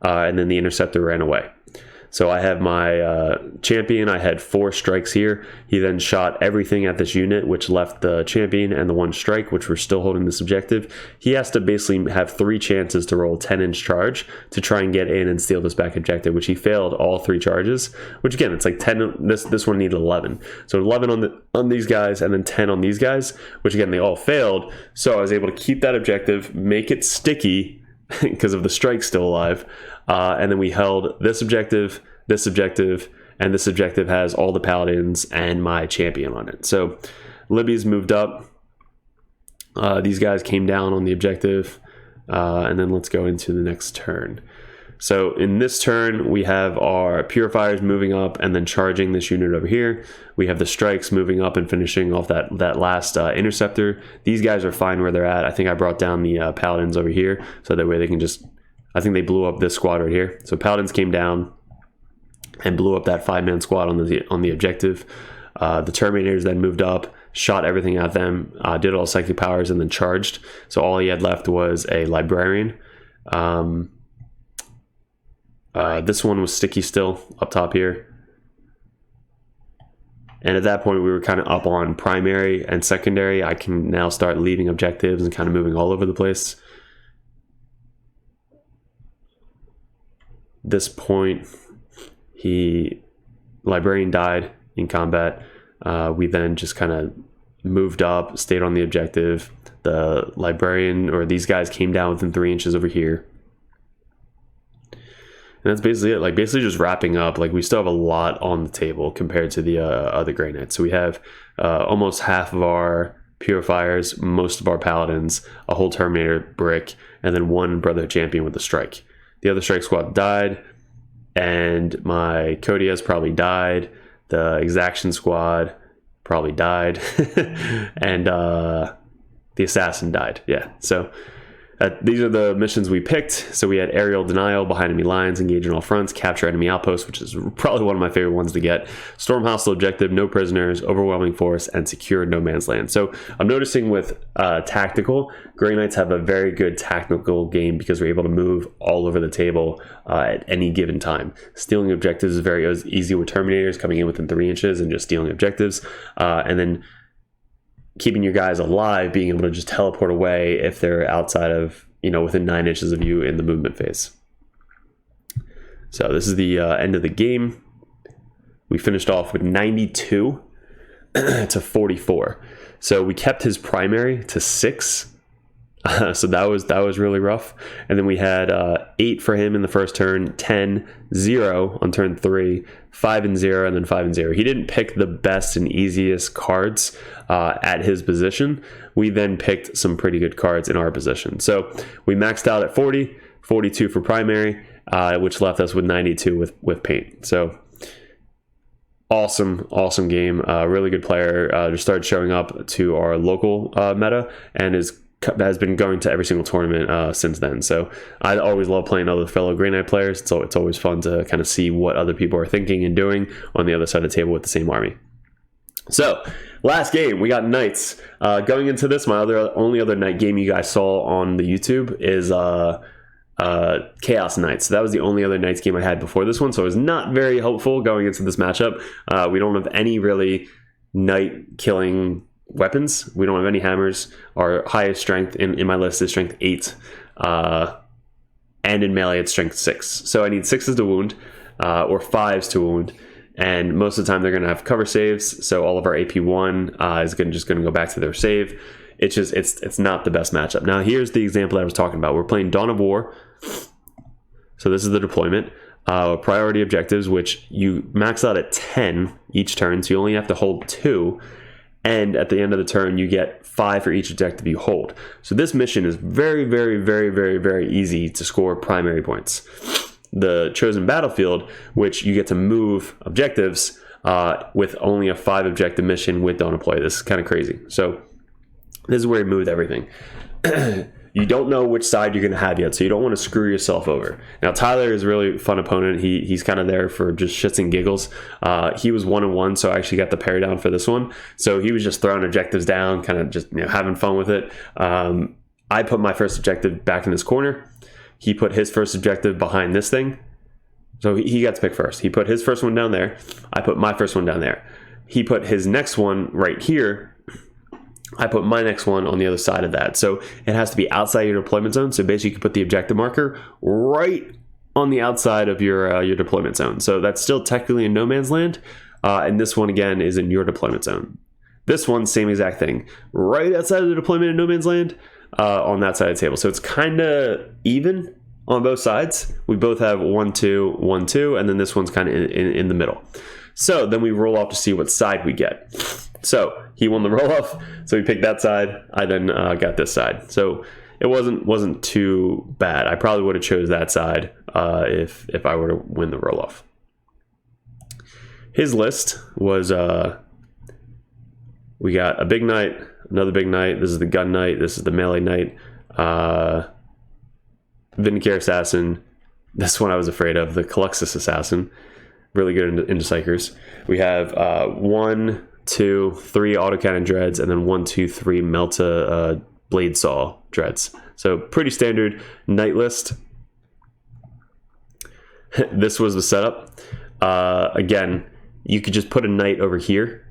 and then the Interceptor ran away. So I have my champion. I had 4 strikes here. He then shot everything at this unit, which left the champion and the 1 strike, which we're still holding this objective. He has to basically have 3 chances to roll 10-inch charge to try and get in and steal this back objective, which he failed all 3 charges, which again, it's like 10. This one needed 11. So 11 on these guys and then 10 on these guys, which again, they all failed. So I was able to keep that objective, make it sticky because of the strike still alive. And then we held this objective, and this objective has all the paladins and my champion on it. So Libby's moved up. These guys came down on the objective. And then let's go into the next turn. So in this turn, we have our Purifiers moving up and then charging this unit over here. We have the Strikes moving up and finishing off that last Interceptor. These guys are fine where they're at. I think I brought down the Paladins over here, so that way they can just... I think they blew up this squad right here. So Paladins came down and blew up that 5-man squad on the objective. The Terminators then moved up, shot everything at them, did all psychic powers, and then charged. So all he had left was a Librarian. This one was sticky still up top here. And at that point, we were kind of up on primary and secondary. I can now start leaving objectives and kind of moving all over the place. This point, Librarian died in combat. We then just kind of moved up, stayed on the objective. The Librarian, or these guys, came down within 3 inches over here. And that's basically it. Like, basically just wrapping up. Like, we still have a lot on the table compared to the other Grey Knights. So we have almost half of our Purifiers, most of our Paladins, a whole Terminator brick, and then 1 Brotherhood Champion with a Strike. The other Strike squad died, and my Kodiaz probably died. The Exaction squad probably died, and the Assassin died. Yeah, so these are the missions we picked. So we had Aerial Denial, behind enemy lines, engage in all fronts, capture enemy outposts, which is probably one of my favorite ones to get. Storm hostile objective, no prisoners, overwhelming force, and secure no man's land. So I'm noticing with tactical, Grey Knights have a very good tactical game because we're able to move all over the table at any given time. Stealing objectives is very easy with Terminators coming in within 3 inches and just stealing objectives. And then keeping your guys alive, being able to just teleport away if they're outside of, within 9 inches of you in the movement phase. So this is the end of the game. We finished off with 92 to 44. So we kept his primary to 6, So that was really rough. And then we had 8 for him in the first turn, 10, 0 on turn 3, 5 and 0, and then 5 and 0. He didn't pick the best and easiest cards at his position. We then picked some pretty good cards in our position. So we maxed out at 40, 42 for primary, which left us with 92 with paint. So awesome game. Really good player. Just started showing up to our local meta and has been going to every single tournament since then. So I always love playing other fellow Grey Knight players. So it's always fun to kind of see what other people are thinking and doing on the other side of the table with the same army. So last game, we got Knights. Going into this, my only other Knight game you guys saw on the YouTube is Chaos Knights. So that was the only other Knights game I had before this one. So I was not very hopeful going into this matchup. We don't have any really Knight killing weapons. We don't have any hammers. Our highest strength in my list is strength 8, and in melee it's strength 6. So I need 6s to wound, or 5s to wound, and most of the time they're going to have cover saves. So all of our AP1 is just going to go back to their save. It's just it's not the best matchup. Now here's the example that I was talking about. We're playing Dawn of War. So this is the deployment. Priority objectives, which you max out at 10 each turn, so you only have to hold 2. And at the end of the turn, you get 5 for each objective you hold. So this mission is very, very, very, very, very easy to score primary points. The chosen battlefield, which you get to move objectives with only a 5 objective mission with Don't Deploy. This is kind of crazy. So this is where you moved everything. You don't know which side you're going to have yet, so you don't want to screw yourself over. Now, Tyler is a really fun opponent. He's kind of there for just shits and giggles. He was 1-1, so I actually got the parry down for this one. So he was just throwing objectives down, kind of just having fun with it. I put my first objective back in this corner. He put his first objective behind this thing. So he got to pick first. He put his first one down there. I put my first one down there. He put his next one right here. I put my next one on the other side of that. So it has to be outside your deployment zone. So basically you can put the objective marker right on the outside of your deployment zone. So that's still technically in no man's land. And this one again is in your deployment zone. This one, same exact thing. Right outside of the deployment in no man's land on that side of the table. So it's kind of even on both sides. We both have 1, 2, 1, 2, and then this one's kind of in the middle. So then we roll off to see what side we get. So he won the roll off, so he picked that side. I then got this side. So it wasn't too bad. I probably would have chose that side if I were to win the roll off. His list was we got a big knight, another big knight. This is the gun knight. This is the melee knight. Wiederkehr assassin. This one I was afraid of, the Colexus assassin. Really good into psychers. We have 1, 2, 3 autocannon dreads, and then 1, 2, 3 Melta blade saw dreads. So pretty standard knight list. This was the setup. Again, you could just put a knight over here,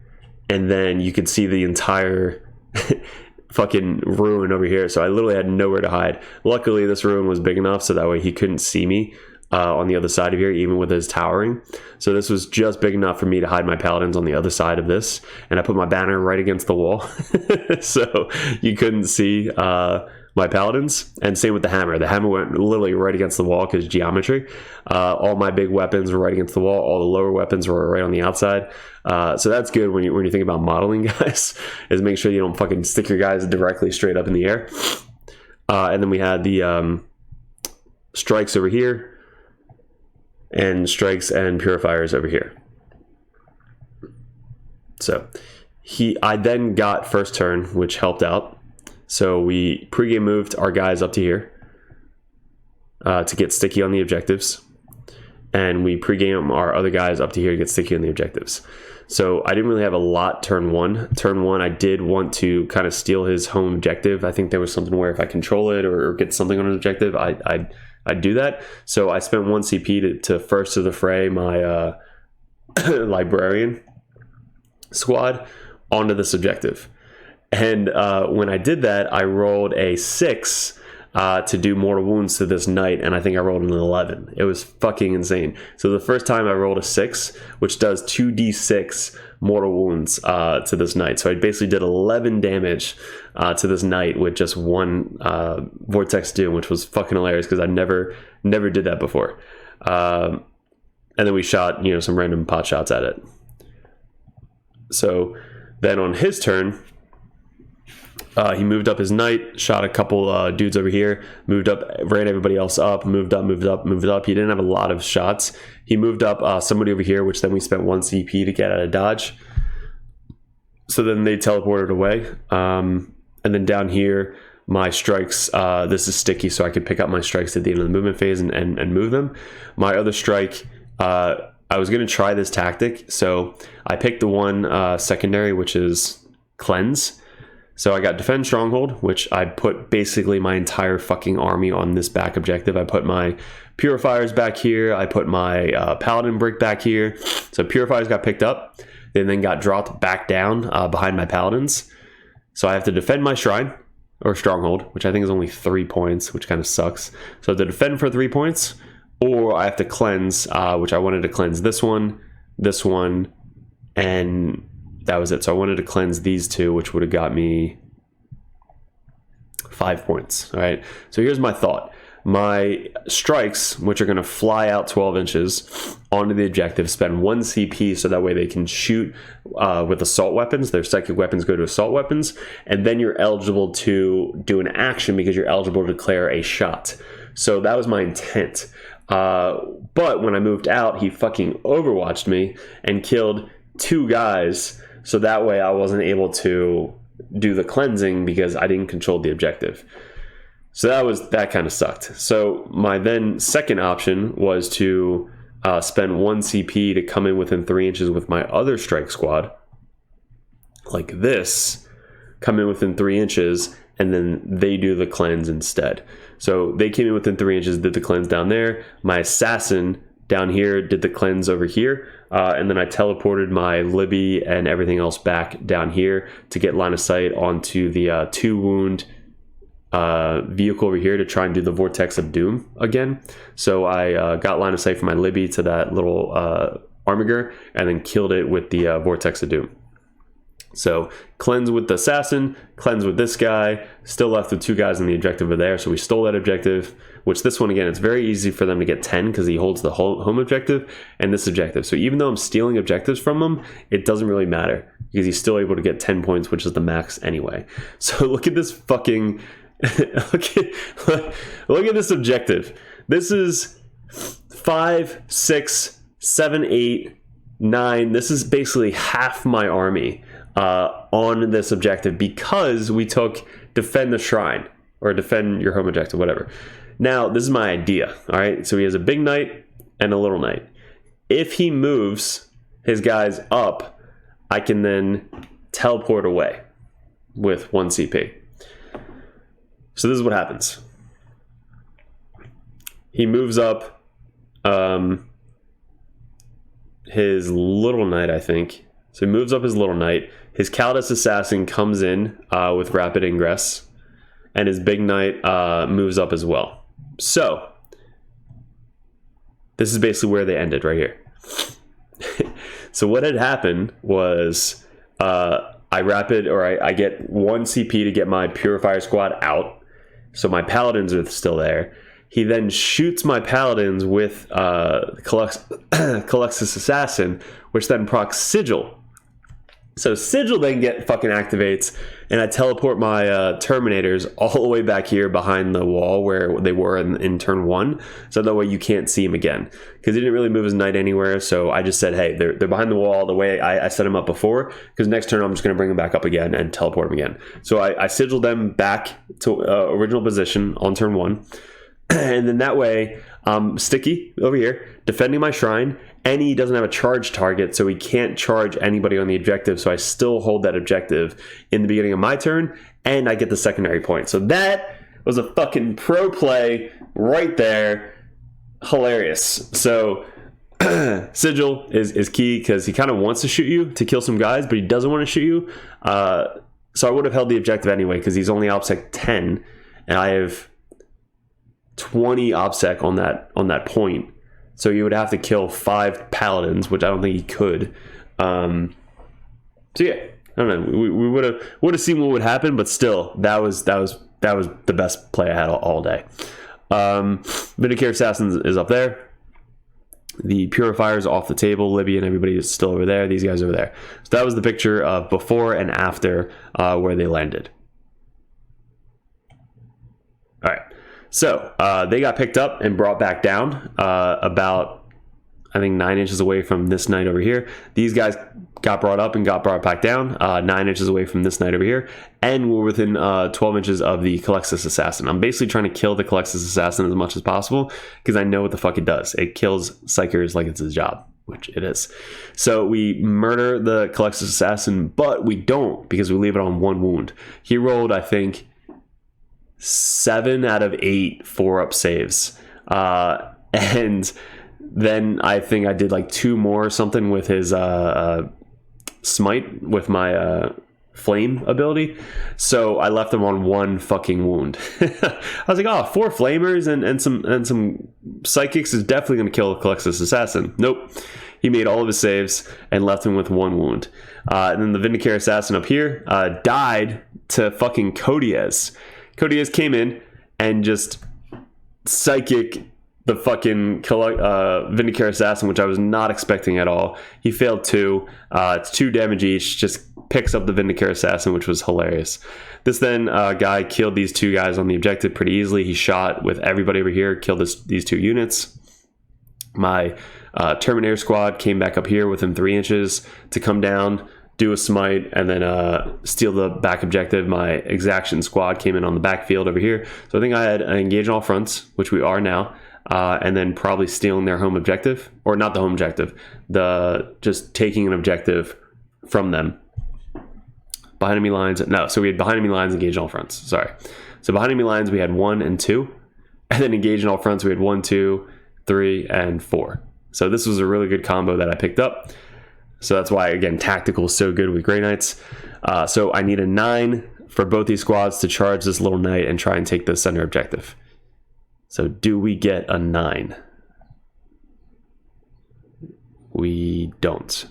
and then you could see the entire fucking ruin over here. So I literally had nowhere to hide. Luckily, this ruin was big enough so that way he couldn't see me on the other side of here, even with his towering. So this was just big enough for me to hide my paladins on the other side of this, and I put my banner right against the wall so you couldn't see my paladins. And same with the hammer. The hammer went literally right against the wall because geometry. All my big weapons were right against the wall. All the lower weapons were right on the outside. So that's good when you think about modeling guys, is make sure you don't fucking stick your guys directly straight up in the air. And then we had the strikes over here, and strikes and purifiers over here. So I then got first turn, which helped out. So we pregame moved our guys up to here to get sticky on the objectives, and we pregame our other guys up to here to get sticky on the objectives. So I didn't really have a lot turn one. Turn one, I did want to kind of steal his home objective. I think there was something where if I control it or get something on an objective, I'd do that. So I spent 1 CP to first to the fray my librarian squad onto this objective. And when I did that, I rolled a 6 to do mortal wounds to this knight, and I think I rolled an 11. It was fucking insane. So the first time I rolled a 6, which does 2d6 mortal wounds to this knight. So I basically did 11 damage to this knight with just one Vortex Doom, which was fucking hilarious because I never did that before. And then we shot, some random pot shots at it. So then on his turn, he moved up his knight, shot a couple dudes over here, moved up, ran everybody else up, moved up. He didn't have a lot of shots. He moved up somebody over here, which then we spent 1 CP to get out of dodge. So then they teleported away. And then down here, my strikes, this is sticky, so I could pick up my strikes at the end of the movement phase and move them. My other strike, I was going to try this tactic. So I picked the one secondary, which is Cleanse. So I got Defend Stronghold, which I put basically my entire fucking army on this back objective. I put my Purifiers back here. I put my Paladin brick back here. So Purifiers got picked up. They then got dropped back down behind my Paladins. So I have to defend my Shrine, or Stronghold, which I think is only 3 points, which kind of sucks. So I have to defend for 3 points, or I have to cleanse, which I wanted to cleanse this one, and that was it. So I wanted to cleanse these two, which would have got me 5 points. All right. So here's my thought. My strikes, which are going to fly out 12 inches onto the objective, spend 1 CP so that way they can shoot with assault weapons. Their psychic weapons go to assault weapons. And then you're eligible to do an action because you're eligible to declare a shot. So that was my intent. But when I moved out, he fucking overwatched me and killed 2 guys. So that way I wasn't able to do the cleansing because I didn't control the objective. So that kind of sucked. So my then second option was to spend 1 CP to come in within 3 inches with my other strike squad. Like this, come in within 3 inches, and then they do the cleanse instead. So they came in within 3 inches, did the cleanse down there. My assassin down here did the cleanse over here. And then I teleported my Libby and everything else back down here to get line of sight onto the 2-wound vehicle over here to try and do the Vortex of Doom again. So I got line of sight from my Libby to that little Armiger and then killed it with the Vortex of Doom. So cleanse with the assassin, cleanse with this guy, still left with 2 guys in the objective over there. So we stole that objective, which this one, again, it's very easy for them to get 10 because he holds the home objective and this objective. So even though I'm stealing objectives from him, it doesn't really matter because he's still able to get 10 points, which is the max anyway. So look at this fucking, look at this objective. This is 5, 6, 7, 8, 9. This is basically half my army on this objective because we took defend the shrine or defend your home objective, whatever. Now, this is my idea, all right? So he has a big knight and a little knight. If he moves his guys up, I can then teleport away with 1 CP. So this is what happens. He moves up his little knight, I think. So he moves up his little knight. His Kaldis assassin comes in with rapid ingress, and his big knight moves up as well. So this is basically where they ended right here. So what had happened was I get 1 CP to get my Purifier squad out. So my Paladins are still there. He then shoots my Paladins with Kalexis Assassin, which then procs Sigil. So Sigil then fucking activates, and I teleport my Terminators all the way back here behind the wall where they were in turn 1. So that way you can't see him again. Because he didn't really move his knight anywhere, so I just said, hey, they're behind the wall the way I set him up before, because next turn I'm just going to bring him back up again and teleport him again. So I sigil them back to original position on turn 1. And then that way, Sticky over here, defending my shrine, and he doesn't have a charge target, so he can't charge anybody on the objective, so I still hold that objective in the beginning of my turn, and I get the secondary point. So that was a fucking pro play right there. Hilarious. So Sigil is key because he kind of wants to shoot you to kill some guys, but he doesn't want to shoot you. So I would have held the objective anyway because he's only OPSEC 10, and I have 20 OBSEC on that point. So you would have to kill 5 paladins, which I don't think he could. So yeah, I don't know. We would have seen what would happen, but still, that was the best play I had all day. Wiederkehr Assassins is up there. The Purifiers off the table. Libby and everybody is still over there. These guys over there. So that was the picture of before and after where they landed. All right. So they got picked up and brought back down about, I think, 9 inches away from this knight over here. These guys got brought up and got brought back down 9 inches away from this knight over here, and we're within 12 inches of the Colexis Assassin. I'm basically trying to kill the Colexis Assassin as much as possible because I know what the fuck it does. It kills Psychers like it's his job, which it is. So we murder the Colexis Assassin, but we don't, because we leave it on 1 wound. He rolled, I think, 7 out of 8 4-up saves, and then I think I did like 2 more or something with his smite with my flame ability. So I left him on 1 fucking wound. I was like, oh, 4 flamers and some psychics is definitely going to kill the Colexis Assassin. Nope. He made all of his saves and left him with 1 wound. And then the Wiederkehr Assassin up here died to fucking Codiez. Codiez came in and just psychic the fucking Wiederkehr Assassin, which I was not expecting at all. He failed 2. It's 2 damage each. Just picks up the Wiederkehr Assassin, which was hilarious. This then guy killed these 2 guys on the objective pretty easily. He shot with everybody over here, killed these 2 units. My Terminator squad came back up here within 3 inches to come down, do a smite, and then steal the back objective. My exaction squad came in on the backfield over here. So I think I had engaged on all fronts, which we are now. And then probably stealing their home objective, or not the home objective, just taking an objective from them. Behind enemy lines, no, so we had behind enemy lines, engaged on all fronts, sorry. So behind enemy lines, we had 1 and 2, and then engaged on all fronts, we had 1, 2, 3, and 4. So this was a really good combo that I picked up. So that's why, again, tactical is so good with Grey Knights. So I need a 9 for both these squads to charge this little knight and try and take the center objective. So do we get a 9? We don't.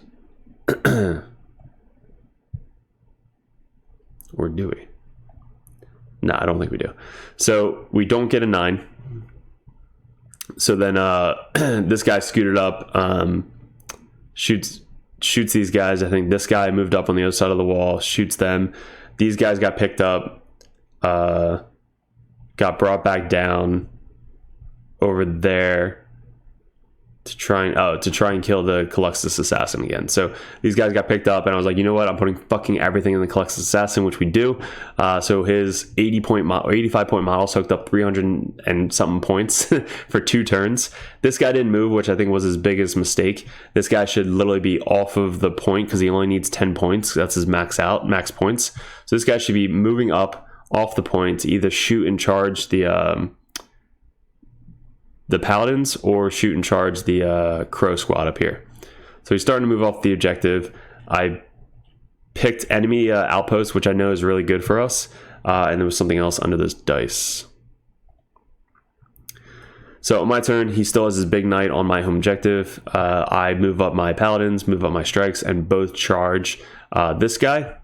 Or do we? No, I don't think we do. So we don't get a 9. So then this guy scooted up, shoots these guys. I think this guy moved up on the other side of the wall, shoots them. These guys got picked up, got brought back down over there to try and kill the Colexis Assassin again. So these guys got picked up, and I was like, you know what? I'm putting fucking everything in the Colexis Assassin, which we do. So his 85 point model soaked up 300 and something points for 2 turns. This guy didn't move, which I think was his biggest mistake. This guy should literally be off of the point because he only needs 10 points. That's his max points. So this guy should be moving up off the point to either shoot and charge the paladins or shoot and charge the crow squad up here. So he's starting to move off the objective. I picked enemy outpost, which I know is really good for us, and there was something else under this dice. So on my turn, he still has his big knight on my home objective. I move up my paladins, move up my strikes, and both charge this guy.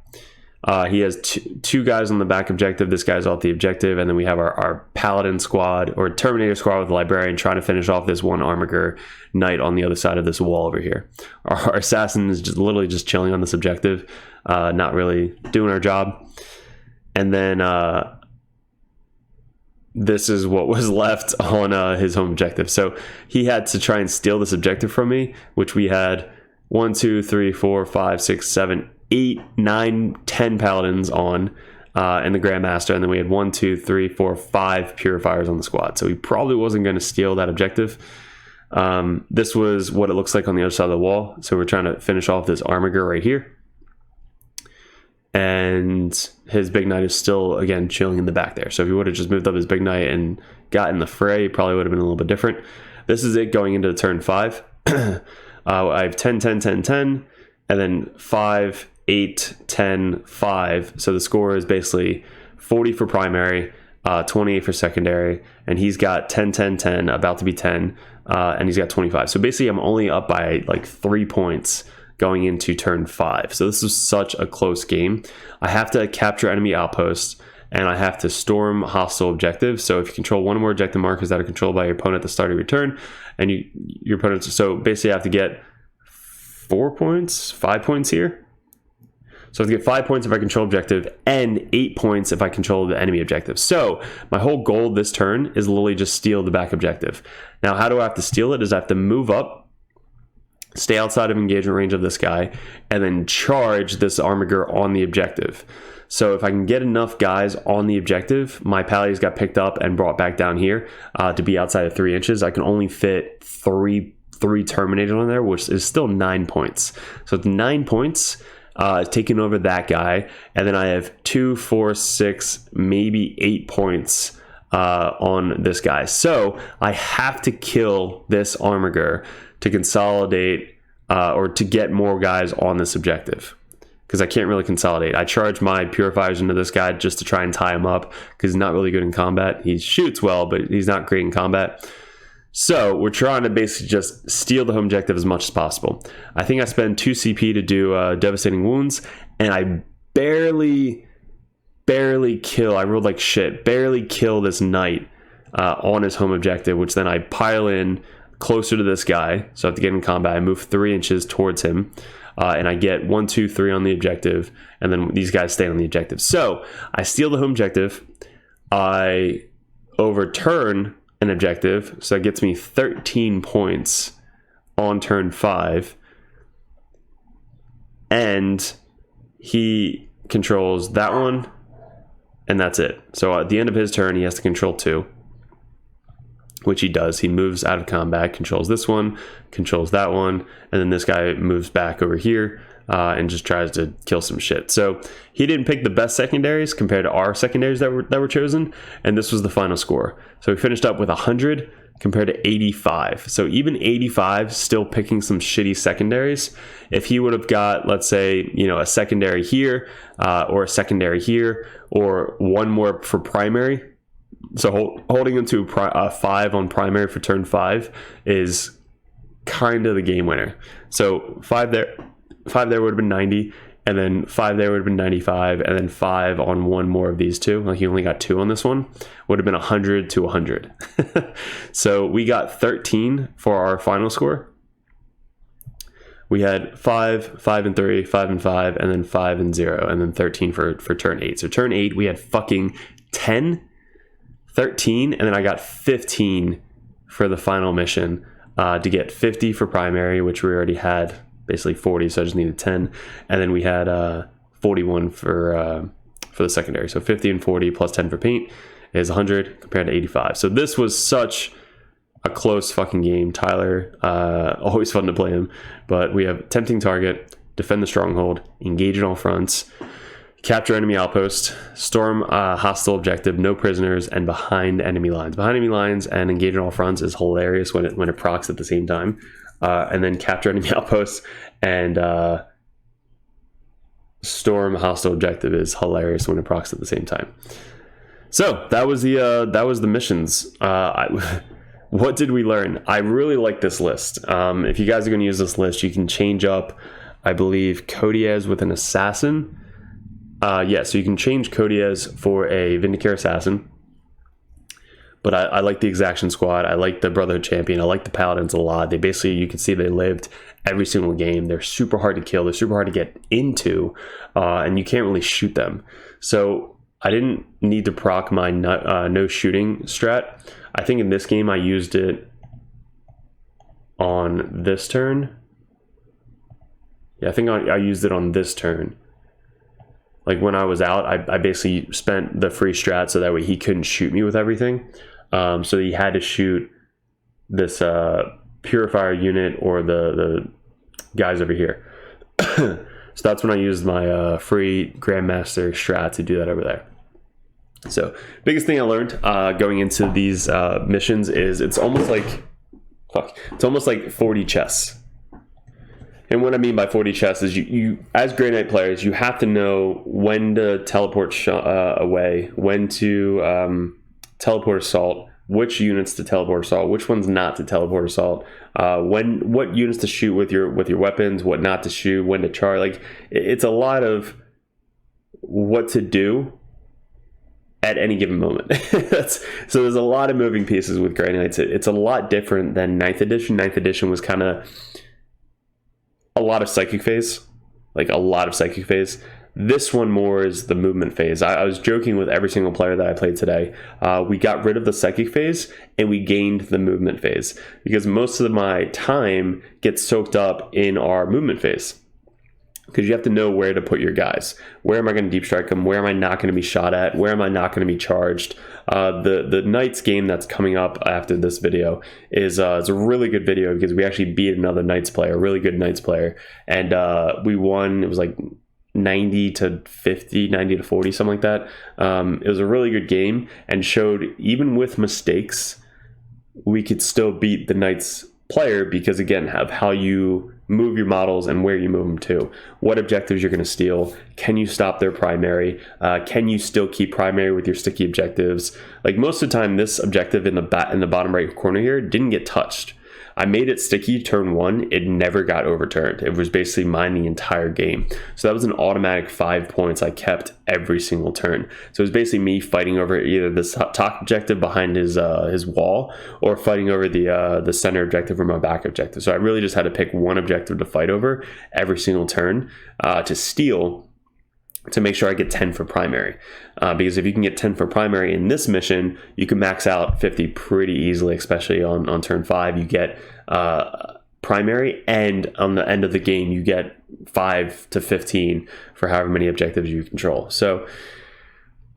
He has 2 guys on the back objective. This guy's off the objective, and then we have our paladin squad or Terminator squad with the librarian trying to finish off this 1 armiger knight on the other side of this wall over here. Our assassin is just literally just chilling on this objective, not really doing our job. And then this is what was left on his home objective. So he had to try and steal this objective from me, which we had 1, 2, 3, 4, 5, 6, 7, 8, 9, 10 paladins on, and the Grandmaster, and then we had 1, 2, 3, 4, 5 purifiers on the squad. So he probably wasn't going to steal that objective. This was what it looks like on the other side of the wall. So we're trying to finish off this armiger right here, and his big knight is still again chilling in the back there. So if he would have just moved up his big knight and got in the fray, it probably would have been a little bit different. This is it going into the turn 5. I have 10, 10, 10, 10, and then 5, 8, 10, 5. So the score is basically 40 for primary, 28 for secondary, and he's got 10, 10, 10, about to be 10, and he's got 25. So basically, I'm only up by like 3 points going into turn 5. So this is such a close game. I have to capture enemy outposts, and I have to storm hostile objectives. So if you control one or more objective markers that are controlled by your opponent at the start of your turn, and your opponent, so basically I have to get 4 points, 5 points here. So I have to get 5 points if I control objective, and 8 points if I control the enemy objective. So my whole goal this turn is literally just steal the back objective. Now, how do I have to steal it? Is I have to move up, stay outside of engagement range of this guy, and then charge this armiger on the objective. So if I can get enough guys on the objective, my pallies got picked up and brought back down here to be outside of 3 inches. I can only fit three Terminator on there, which is still 9 points. So it's 9 points taking over that guy. And then I have 2, 4, 6, maybe 8 points on this guy. So I have to kill this armiger to consolidate or to get more guys on this objective, because I can't really consolidate. I charge my purifiers into this guy just to try and tie him up, because he's not really good in combat. He shoots well, but he's not great in combat. So we're trying to basically just steal the home objective as much as possible. I think I spend 2 CP to do devastating wounds, and I barely kill. I rolled like shit. Barely kill this knight on his home objective, which then I pile in closer to this guy. So I have to get in combat. I move 3 inches towards him. And I get 1, 2, 3 on the objective, and then these guys stay on the objective. So I steal the home objective, I overturn an objective, so that gets me 13 points on turn 5, and he controls that one, and that's it. So at the end of his turn, he has to control 2, which he does. He moves out of combat, controls this one, controls that one, and then this guy moves back over here and just tries to kill some shit. So he didn't pick the best secondaries compared to our secondaries that were chosen, and this was the final score. So we finished up with 100 compared to 85. So even 85, still picking some shitty secondaries. If he would have got, let's say, a secondary here or a secondary here, or one more for primary. So holding him to 5 on primary for turn 5 is kind of the game winner. So 5 there would have been 90, and then 5 there would have been 95, and then 5 on one more of these two. Like, he only got 2 on this one, would have been 100 to 100. So we got 13 for our final score. We had 5, 5 and 3, 5 and 5, and then 5 and 0, and then 13 for turn 8. So turn 8, we had fucking 10, 13, and then I got 15 for the final mission to get 50 for primary, which we already had basically 40, so I just needed 10, and then we had 41 for the secondary. So 50 and 40 plus 10 for paint is 100 compared to 85. So this was such a close fucking game. Tyler, always fun to play him, but we have tempting target, defend the stronghold, engage in all fronts, capture enemy outpost, storm hostile objective, no prisoners, and behind enemy lines. Behind enemy lines and engage in all fronts is hilarious when it procs at the same time. And then capture enemy outposts and storm hostile objective is hilarious when it procs at the same time. So that was the missions. What did we learn? I really like this list. If you guys are going to use this list, you can change up, I believe, Codiez with an assassin. So you can change Codiez for a Wiederkehr assassin. But I like the Exaction Squad. I like the Brotherhood Champion. I like the Paladins a lot. They basically, you can see they lived every single game. They're super hard to kill. They're super hard to get into. And you can't really shoot them. So I didn't need to proc my no shooting strat. I think in this game I used it on this turn. Yeah, I think I used it on this turn. Like when I was out, I basically spent the free strat so that way he couldn't shoot me with everything. So he had to shoot this purifier unit or the guys over here. So that's when I used my free Grandmaster strat to do that over there. So biggest thing I learned going into these missions is it's almost like 40 chess. And what I mean by 40 chests is you as Grey Knight players, you have to know when to teleport away, when to teleport assault, which units to teleport assault, which ones not to teleport assault, what units to shoot with your weapons, what not to shoot, when to charge. Like, it's a lot of what to do at any given moment. So there's a lot of moving pieces with Grey Knights. It's a lot different than 9th edition. 9th edition was kind of a lot of psychic phase, like a lot of psychic phase. This one more is the movement phase. I was joking with every single player that I played today. We got rid of the psychic phase and we gained the movement phase, because most of my time gets soaked up in our movement phase. Because you have to know where to put your guys. Where am I going to deep strike them? Where am I not going to be shot at? Where am I not going to be charged? The Knights game that's coming up after this video is a really good video, because we actually beat another Knights player, a really good Knights player. And we won, it was like 90 to 50, 90 to 40, something like that. It was a really good game, and showed even with mistakes, we could still beat the Knights player, because again, of how you move your models and where you move them to, what objectives you're going to steal, can you stop their primary, can you still keep primary with your sticky objectives. Like, most of the time this objective in the bottom right corner here didn't get touched. I made it sticky turn 1, it never got overturned. It was basically mine the entire game. So that was an automatic 5 points I kept every single turn. So it was basically me fighting over either this top objective behind his wall, or fighting over the center objective or my back objective. So I really just had to pick one objective to fight over every single turn to steal, to make sure I get 10 for primary. Because if you can get 10 for primary in this mission, you can max out 50 pretty easily, especially on turn 5. You get primary, and on the end of the game, you get 5 to 15 for however many objectives you control. So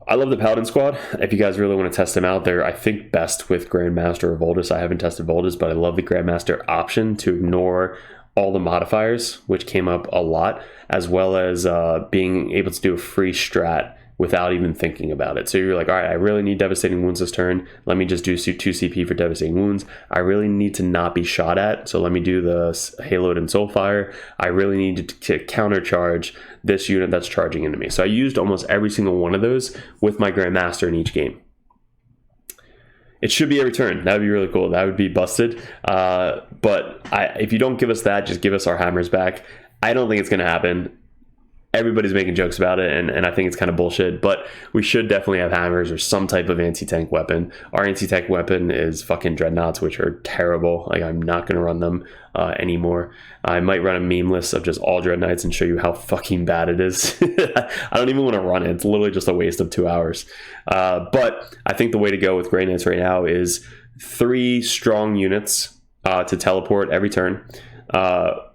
I love the Paladin squad. If you guys really want to test them out, they're, I think, best with Grandmaster or Voltus. I haven't tested Voltus, but I love the Grandmaster option to ignore all the modifiers, which came up a lot, as well as being able to do a free strat without even thinking about it. So you're like, all right, I really need Devastating Wounds this turn. Let me just do 2 CP for Devastating Wounds. I really need to not be shot at, so let me do the Haloed and Soulfire. I really need to countercharge this unit that's charging into me. So I used almost every single one of those with my Grandmaster in each game. It should be every turn. That would be really cool. That would be busted. But if you don't give us that, just give us our hammers back. I don't think it's going to happen. Everybody's making jokes about it, and I think it's kind of bullshit, but we should definitely have hammers or some type of anti-tank weapon. Our anti-tank weapon is fucking dreadnoughts, which are terrible. Like, I'm not going to run them anymore. I might run a meme list of just all dreadnoughts and show you how fucking bad it is. I don't even want to run it. It's literally just a waste of 2 hours. But I think the way to go with Grey Knights right now is 3 strong units to teleport every turn,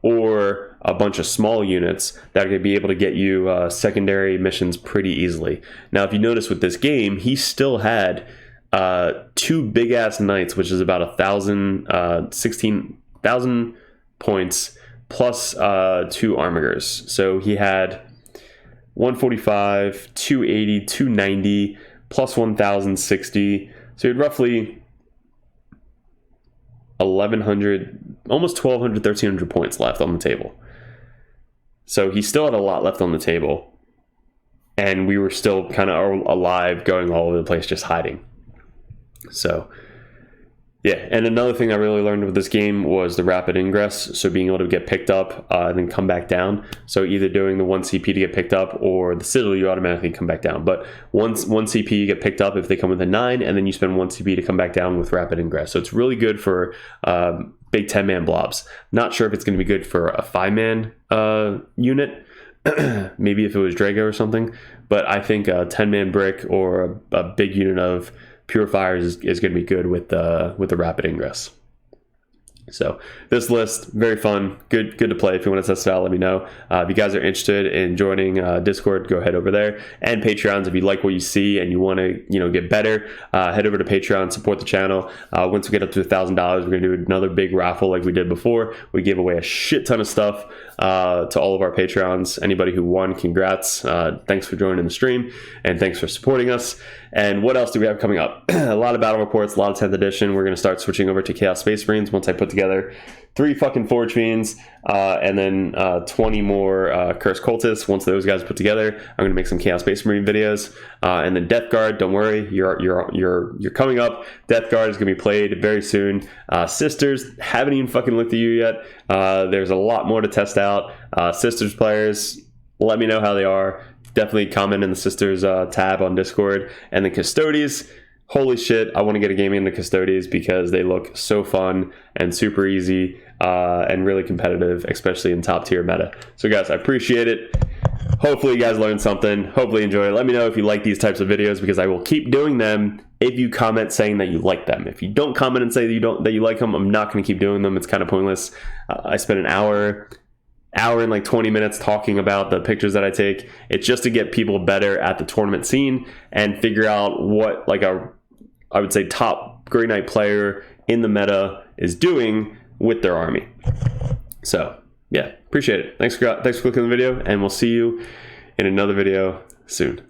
or a bunch of small units that are going to be able to get you secondary missions pretty easily. Now, if you notice with this game, he still had 2 big ass knights, which is about 16,000 points, plus 2 armigers. So he had 145, 280, 290, plus 1,060. So he had roughly 1,100, almost 1,200, 1,300 points left on the table. So he still had a lot left on the table, and we were still kind of alive, going all over the place, just hiding. So yeah, and another thing I really learned with this game was the rapid ingress, so being able to get picked up and then come back down. So either doing the 1 CP to get picked up, or the Citadel, you automatically come back down. But one CP you get picked up if they come with a 9, and then you spend 1 CP to come back down with rapid ingress. So it's really good for big 10-man blobs. Not sure if it's going to be good for a 5-man unit, maybe if it was Drago or something, but I think a 10-man brick or a big unit of Purifiers is going to be good with the rapid ingress. So this list, very fun, good to play. If you want to test it out, let me know. If you guys are interested in joining Discord, go ahead over there. And Patreons, if you like what you see and you want to get better, head over to Patreon, support the channel. Once we get up to $1,000, we're going to do another big raffle like we did before. We give away a shit ton of stuff to all of our Patreons. Anybody who won, congrats. Thanks for joining the stream, and thanks for supporting us. And what else do we have coming up? A lot of battle reports, a lot of 10th edition. We're going to start switching over to Chaos Space Marines once I put together together 3 fucking Forge Fiends, and then 20 more Cursed Cultists. Once those guys are put together, I'm gonna make some Chaos Space Marine videos, and then Death Guard. Don't worry, you're coming up. Death Guard is gonna be played very soon. Sisters, haven't even fucking looked at you yet. There's a lot more to test out. Sisters players, let me know how they are. Definitely comment in the Sisters tab on Discord. And the Custodies, holy shit, I want to get a game into Custodies because they look so fun and super easy and really competitive, especially in top tier meta. So guys, I appreciate it. Hopefully you guys learned something. Hopefully you enjoy it. Let me know if you like these types of videos because I will keep doing them if you comment saying that you like them. If you don't comment and say that you like them, I'm not going to keep doing them. It's kind of pointless. I spent an hour and like 20 minutes talking about the pictures that I take. It's just to get people better at the tournament scene and figure out what like I would say top Grey Knight player in the meta is doing with their army. So yeah, appreciate it. Thanks for clicking the video, and we'll see you in another video soon.